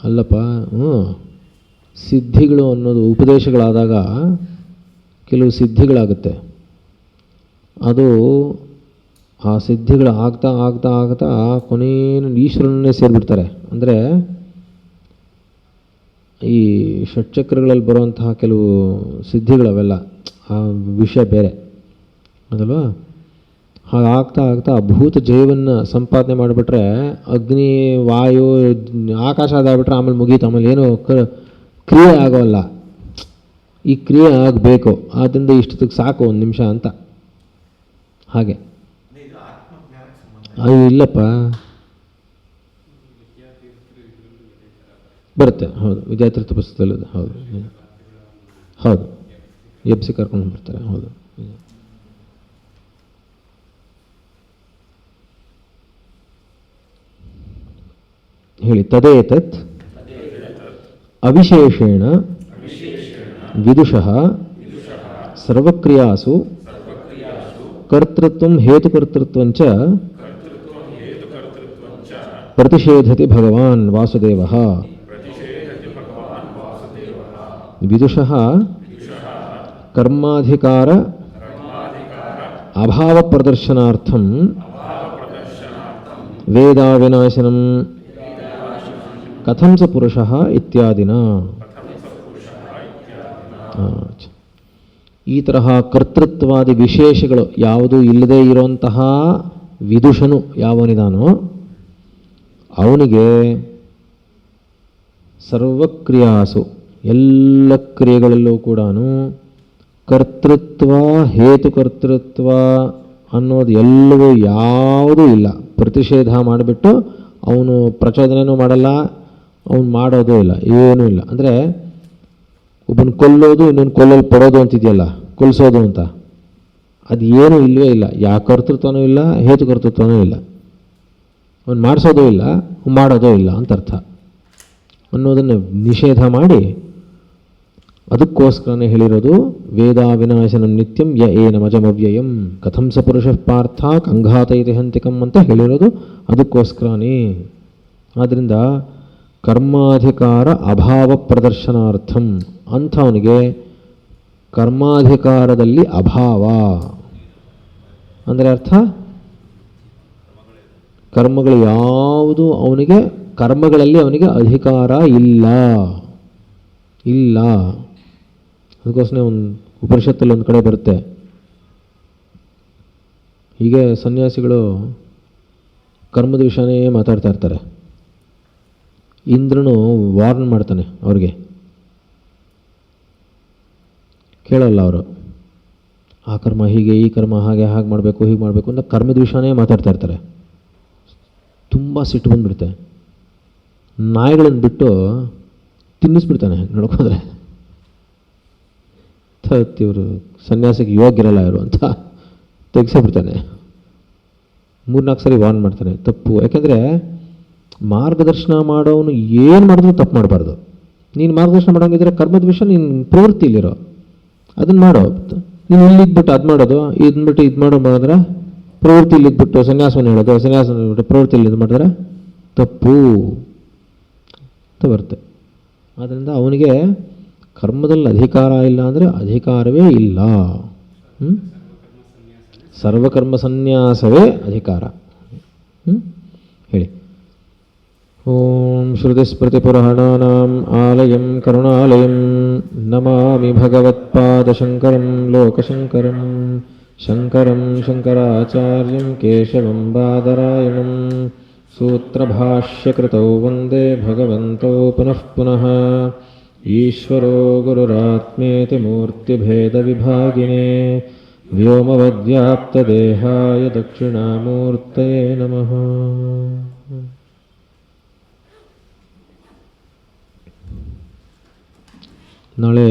ಅಲ್ಲಪ್ಪ, ಸಿದ್ಧಿಗಳು ಅನ್ನೋದು ಉಪದೇಶಗಳಾದಾಗ ಕೆಲವು ಸಿದ್ಧಿಗಳಾಗುತ್ತೆ. ಅದು ಆ ಸಿದ್ಧಿಗಳು ಆಗ್ತಾ ಆಗ್ತಾ ಆಗ್ತಾ ಕೊನೆಯನ್ನು ಈಶ್ವರನ್ನೇ ಸೇರಿಬಿಡ್ತಾರೆ. ಅಂದರೆ ಈ ಷಟ್ಚಕ್ರಗಳಲ್ಲಿ ಬರುವಂತಹ ಕೆಲವು ಸಿದ್ಧಿಗಳವೆಲ್ಲ ಆ ವಿಷಯ ಬೇರೆ ಅದಲ್ವಾ. ಹಾಗಾಗ್ತಾ ಆಗ್ತಾ ಭೂತ ಜಯವನ್ನು ಸಂಪಾದನೆ ಮಾಡಿಬಿಟ್ರೆ ಅಗ್ನಿ ವಾಯು ಆಕಾಶ ಅದಾಗ್ಬಿಟ್ರೆ ಆಮೇಲೆ ಮುಗೀತು. ಆಮೇಲೆ ಏನು ಕ್ರಿಯೆ ಆಗೋಲ್ಲ. ಈ ಕ್ರಿಯೆ ಆಗಬೇಕು, ಆದ್ದರಿಂದ ಇಷ್ಟಕ್ಕೆ ಸಾಕು ಒಂದು ನಿಮಿಷ ಅಂತ. ಹಾಗೆ ಅದು ಇಲ್ಲಪ್ಪ, ಬರುತ್ತೆ. ಹೌದು, ವಿದ್ಯಾತೀರ್ಥ ಪುಸ್ತಕದಲ್ಲಿ ಹೌದು ಎಬ್ಸಿ ಕರ್ಕೊಂಡು ಬರ್ತಾರೆ. ಹೌದು, ಹೇಳಿ. ತದೇತತ್ ಅವಿಶೇಷೇಣ ವಿದುಷಃ ಸರ್ವಕ್ರಿಯಾಸು ಕರ್ತೃತ್ವಂ ಹೇತುಕರ್ತೃತ್ವಂಚ ಪ್ರತಿಷೇಧತಿ ಭಗವಾನ್ ವಾಸುದೇವಃ. ವಿದುಷಃ ಕರ್ಮಾಧಿಕಾರ ಅಭಾವ ಪ್ರದರ್ಶನಾರ್ಥಂ ವೇದಾವಿನಾಶನಂ ಕಥಂ ಸ ಪುರುಷಃ ಇತ್ಯಾದಿನ. ಈ ತರಹ ಕರ್ತೃತ್ವಾದಿ ವಿಶೇಷಗಳು ಯಾವುದೂ ಇಲ್ಲದೇ ಇರುವಂತಹ ವಿದುಷನು ಯಾವನಿದಾನೋ ಅವನಿಗೆ ಸರ್ವಕ್ರಿಯಾಸು ಎಲ್ಲ ಕ್ರಿಯೆಗಳಲ್ಲೂ ಕೂಡ ಕರ್ತೃತ್ವ ಹೇತುಕರ್ತೃತ್ವ ಅನ್ನೋದು ಎಲ್ಲವೂ ಯಾವುದೂ ಇಲ್ಲ. ಪ್ರತಿಷೇಧ ಮಾಡಿಬಿಟ್ಟು ಅವನು ಪ್ರಚೋದನೆಯೂ ಮಾಡಲ್ಲ, ಅವನು ಮಾಡೋದೂ ಇಲ್ಲ, ಏನೂ ಇಲ್ಲ. ಅಂದರೆ ಒಬ್ಬನ ಕೊಲ್ಲೋದು ಇನ್ನೊಂದು ಕೊಲ್ಲಲು ಪಡೋದು ಅಂತಿದೆಯಲ್ಲ, ಕೊಲ್ಲಿಸೋದು ಅಂತ, ಅದು ಏನೂ ಇಲ್ಲವೇ ಇಲ್ಲ. ಯಾವ ಕರ್ತೃತ್ವನೂ ಇಲ್ಲ, ಹೇತುಕರ್ತೃತ್ವನೂ ಇಲ್ಲ. ಅವನು ಮಾಡಿಸೋದೂ ಇಲ್ಲ, ಮಾಡೋದೂ ಇಲ್ಲ ಅಂತ ಅರ್ಥ ಅನ್ನೋದನ್ನು ನಿಷೇಧ ಮಾಡಿ ಅದಕ್ಕೋಸ್ಕರನೇ ಹೇಳಿರೋದು ವೇದ ವಿನಾಶನಂ ನಿತ್ಯಂ ಯ ಏನಮಜಮವ್ಯಯಂ ಕಥಂ ಸ ಪುರುಷ ಪಾರ್ಥ ಕಂಘಾತೈತಿ ಹಂತಿಕಂ ಅಂತ ಹೇಳಿರೋದು ಅದಕ್ಕೋಸ್ಕರನೇ. ಆದ್ದರಿಂದ ಕರ್ಮಾಧಿಕಾರ ಅಭಾವ ಪ್ರದರ್ಶನಾರ್ಥಂ ಅಂಥವನಿಗೆ ಕರ್ಮಾಧಿಕಾರದಲ್ಲಿ ಅಭಾವ ಅಂದರೆ ಅರ್ಥ ಕರ್ಮಗಳು ಯಾವುದು ಅವನಿಗೆ ಕರ್ಮಗಳಲ್ಲಿ ಅವನಿಗೆ ಅಧಿಕಾರ ಇಲ್ಲ. ಅದಕ್ಕೋಸ್ಕರ ಒಂದು ಉಪನಿಷತ್ತಲ್ಲಿ ಒಂದು ಕಡೆ ಬರುತ್ತೆ, ಹೀಗೆ ಸನ್ಯಾಸಿಗಳು ಕರ್ಮದ ವಿಷಯನೇ ಮಾತಾಡ್ತಾ ಇರ್ತಾರೆ. ಇಂದ್ರನು ವಾರ್ನ್ ಮಾಡ್ತಾನೆ ಅವ್ರಿಗೆ, ಕೇಳಲ್ಲ ಅವರು. ಆ ಕರ್ಮ ಹೀಗೆ, ಈ ಕರ್ಮ ಹಾಗೆ, ಹಾಗೆ ಮಾಡಬೇಕು, ಹೀಗೆ ಮಾಡಬೇಕು ಅಂತ ಕರ್ಮದ ವಿಷಯನೇ ಮಾತಾಡ್ತಾ ಇರ್ತಾರೆ. ತುಂಬ ಸಿಟ್ಟು ಬಂದುಬಿಡುತ್ತೆ. ನಾಯಿಗಳನ್ನು ಬಿಟ್ಟು ತಿನ್ನಿಸ್ಬಿಡ್ತಾನೆ ನೋಡ್ಕೊಂಡ್ರೆ. ಇವರು ಸನ್ಯಾಸಿಗೆ ಯೋಗ್ಯರಲ್ಲ ಇವರು ಅಂತ ತೆಗೆಸಿಬಿಡ್ತಾನೆ. 3-4 ಸರಿ ವಾರ್ನ್ ಮಾಡ್ತಾನೆ. ತಪ್ಪು. ಯಾಕೆಂದರೆ ಮಾರ್ಗದರ್ಶನ ಮಾಡೋನು ಏನು ಮಾಡಿದ್ರು ತಪ್ಪು ಮಾಡಬಾರ್ದು. ನೀನು ಮಾರ್ಗದರ್ಶನ ಮಾಡೋಂಗಿದ್ರೆ ಕರ್ಮದ ವಿಷಯ ನೀನು ಪ್ರವೃತ್ತಿಲಿರೋ ಅದನ್ನು ಮಾಡೋ. ನೀನು ಇಲ್ಲಿದ್ಬಿಟ್ಟು ಅದು ಮಾಡೋದು, ಇದನ್ಬಿಟ್ಟು ಇದು ಮಾಡೋ ಮಾಡಿದ್ರೆ ಪ್ರವೃತ್ತಿ ಇಲ್ಲಿದ್ಬಿಟ್ಟು ಸನ್ಯಾಸವನ್ನು ಹೇಳೋದು, ಸನ್ಯಾಸವನ್ನು ಬಿಟ್ಟು ಪ್ರವೃತ್ತಿಯಲ್ಲಿ ಇದು ಮಾಡಿದ್ರೆ ತಪ್ಪು ಅಂತ ಬರುತ್ತೆ. ಆದ್ದರಿಂದ ಅವನಿಗೆ ಕರ್ಮದಲ್ಲಿ ಅಧಿಕಾರ ಇಲ್ಲ ಅಂದರೆ ಅಧಿಕಾರವೇ ಇಲ್ಲ. ಸರ್ವಕರ್ಮ ಸನ್ಯಾಸವೇ ಅಧಿಕಾರ. ಹೇಳಿ. ಓಂ ಶ್ರುತಿಸ್ಮೃತಿಪುರಾಣಾನಾಂ ಆಲಯಂ ಕರುಣಾಲಯಂ ನಮಾಮಿ ಭಗವತ್ಪಾದಶಂಕರಂ ಲೋಕಶಂಕರಂ ಶಂಕರಂ ಶಂಕರಾಚಾರ್ಯಂ ಕೇಶವಂ ಬಾದರಾಯಣಂ ಸೂತ್ರಭಾಷ್ಯಕೃತೌ ವಂದೇ ಭಗವಂತೌ ಪುನಃ ಪುನಃ. ಈಶ್ವರೋ ಗುರುರಾತ್ಮೇತಿ ಮೂರ್ತಿಭೇದವಿಭಾಗಿನೇ ವ್ಯೋಮವದ್ವ್ಯಾಪ್ತದೇಹಾಯ ದಕ್ಷಿಣಾಮೂರ್ತಯೇ ನಮಃ. ನಾಳೆ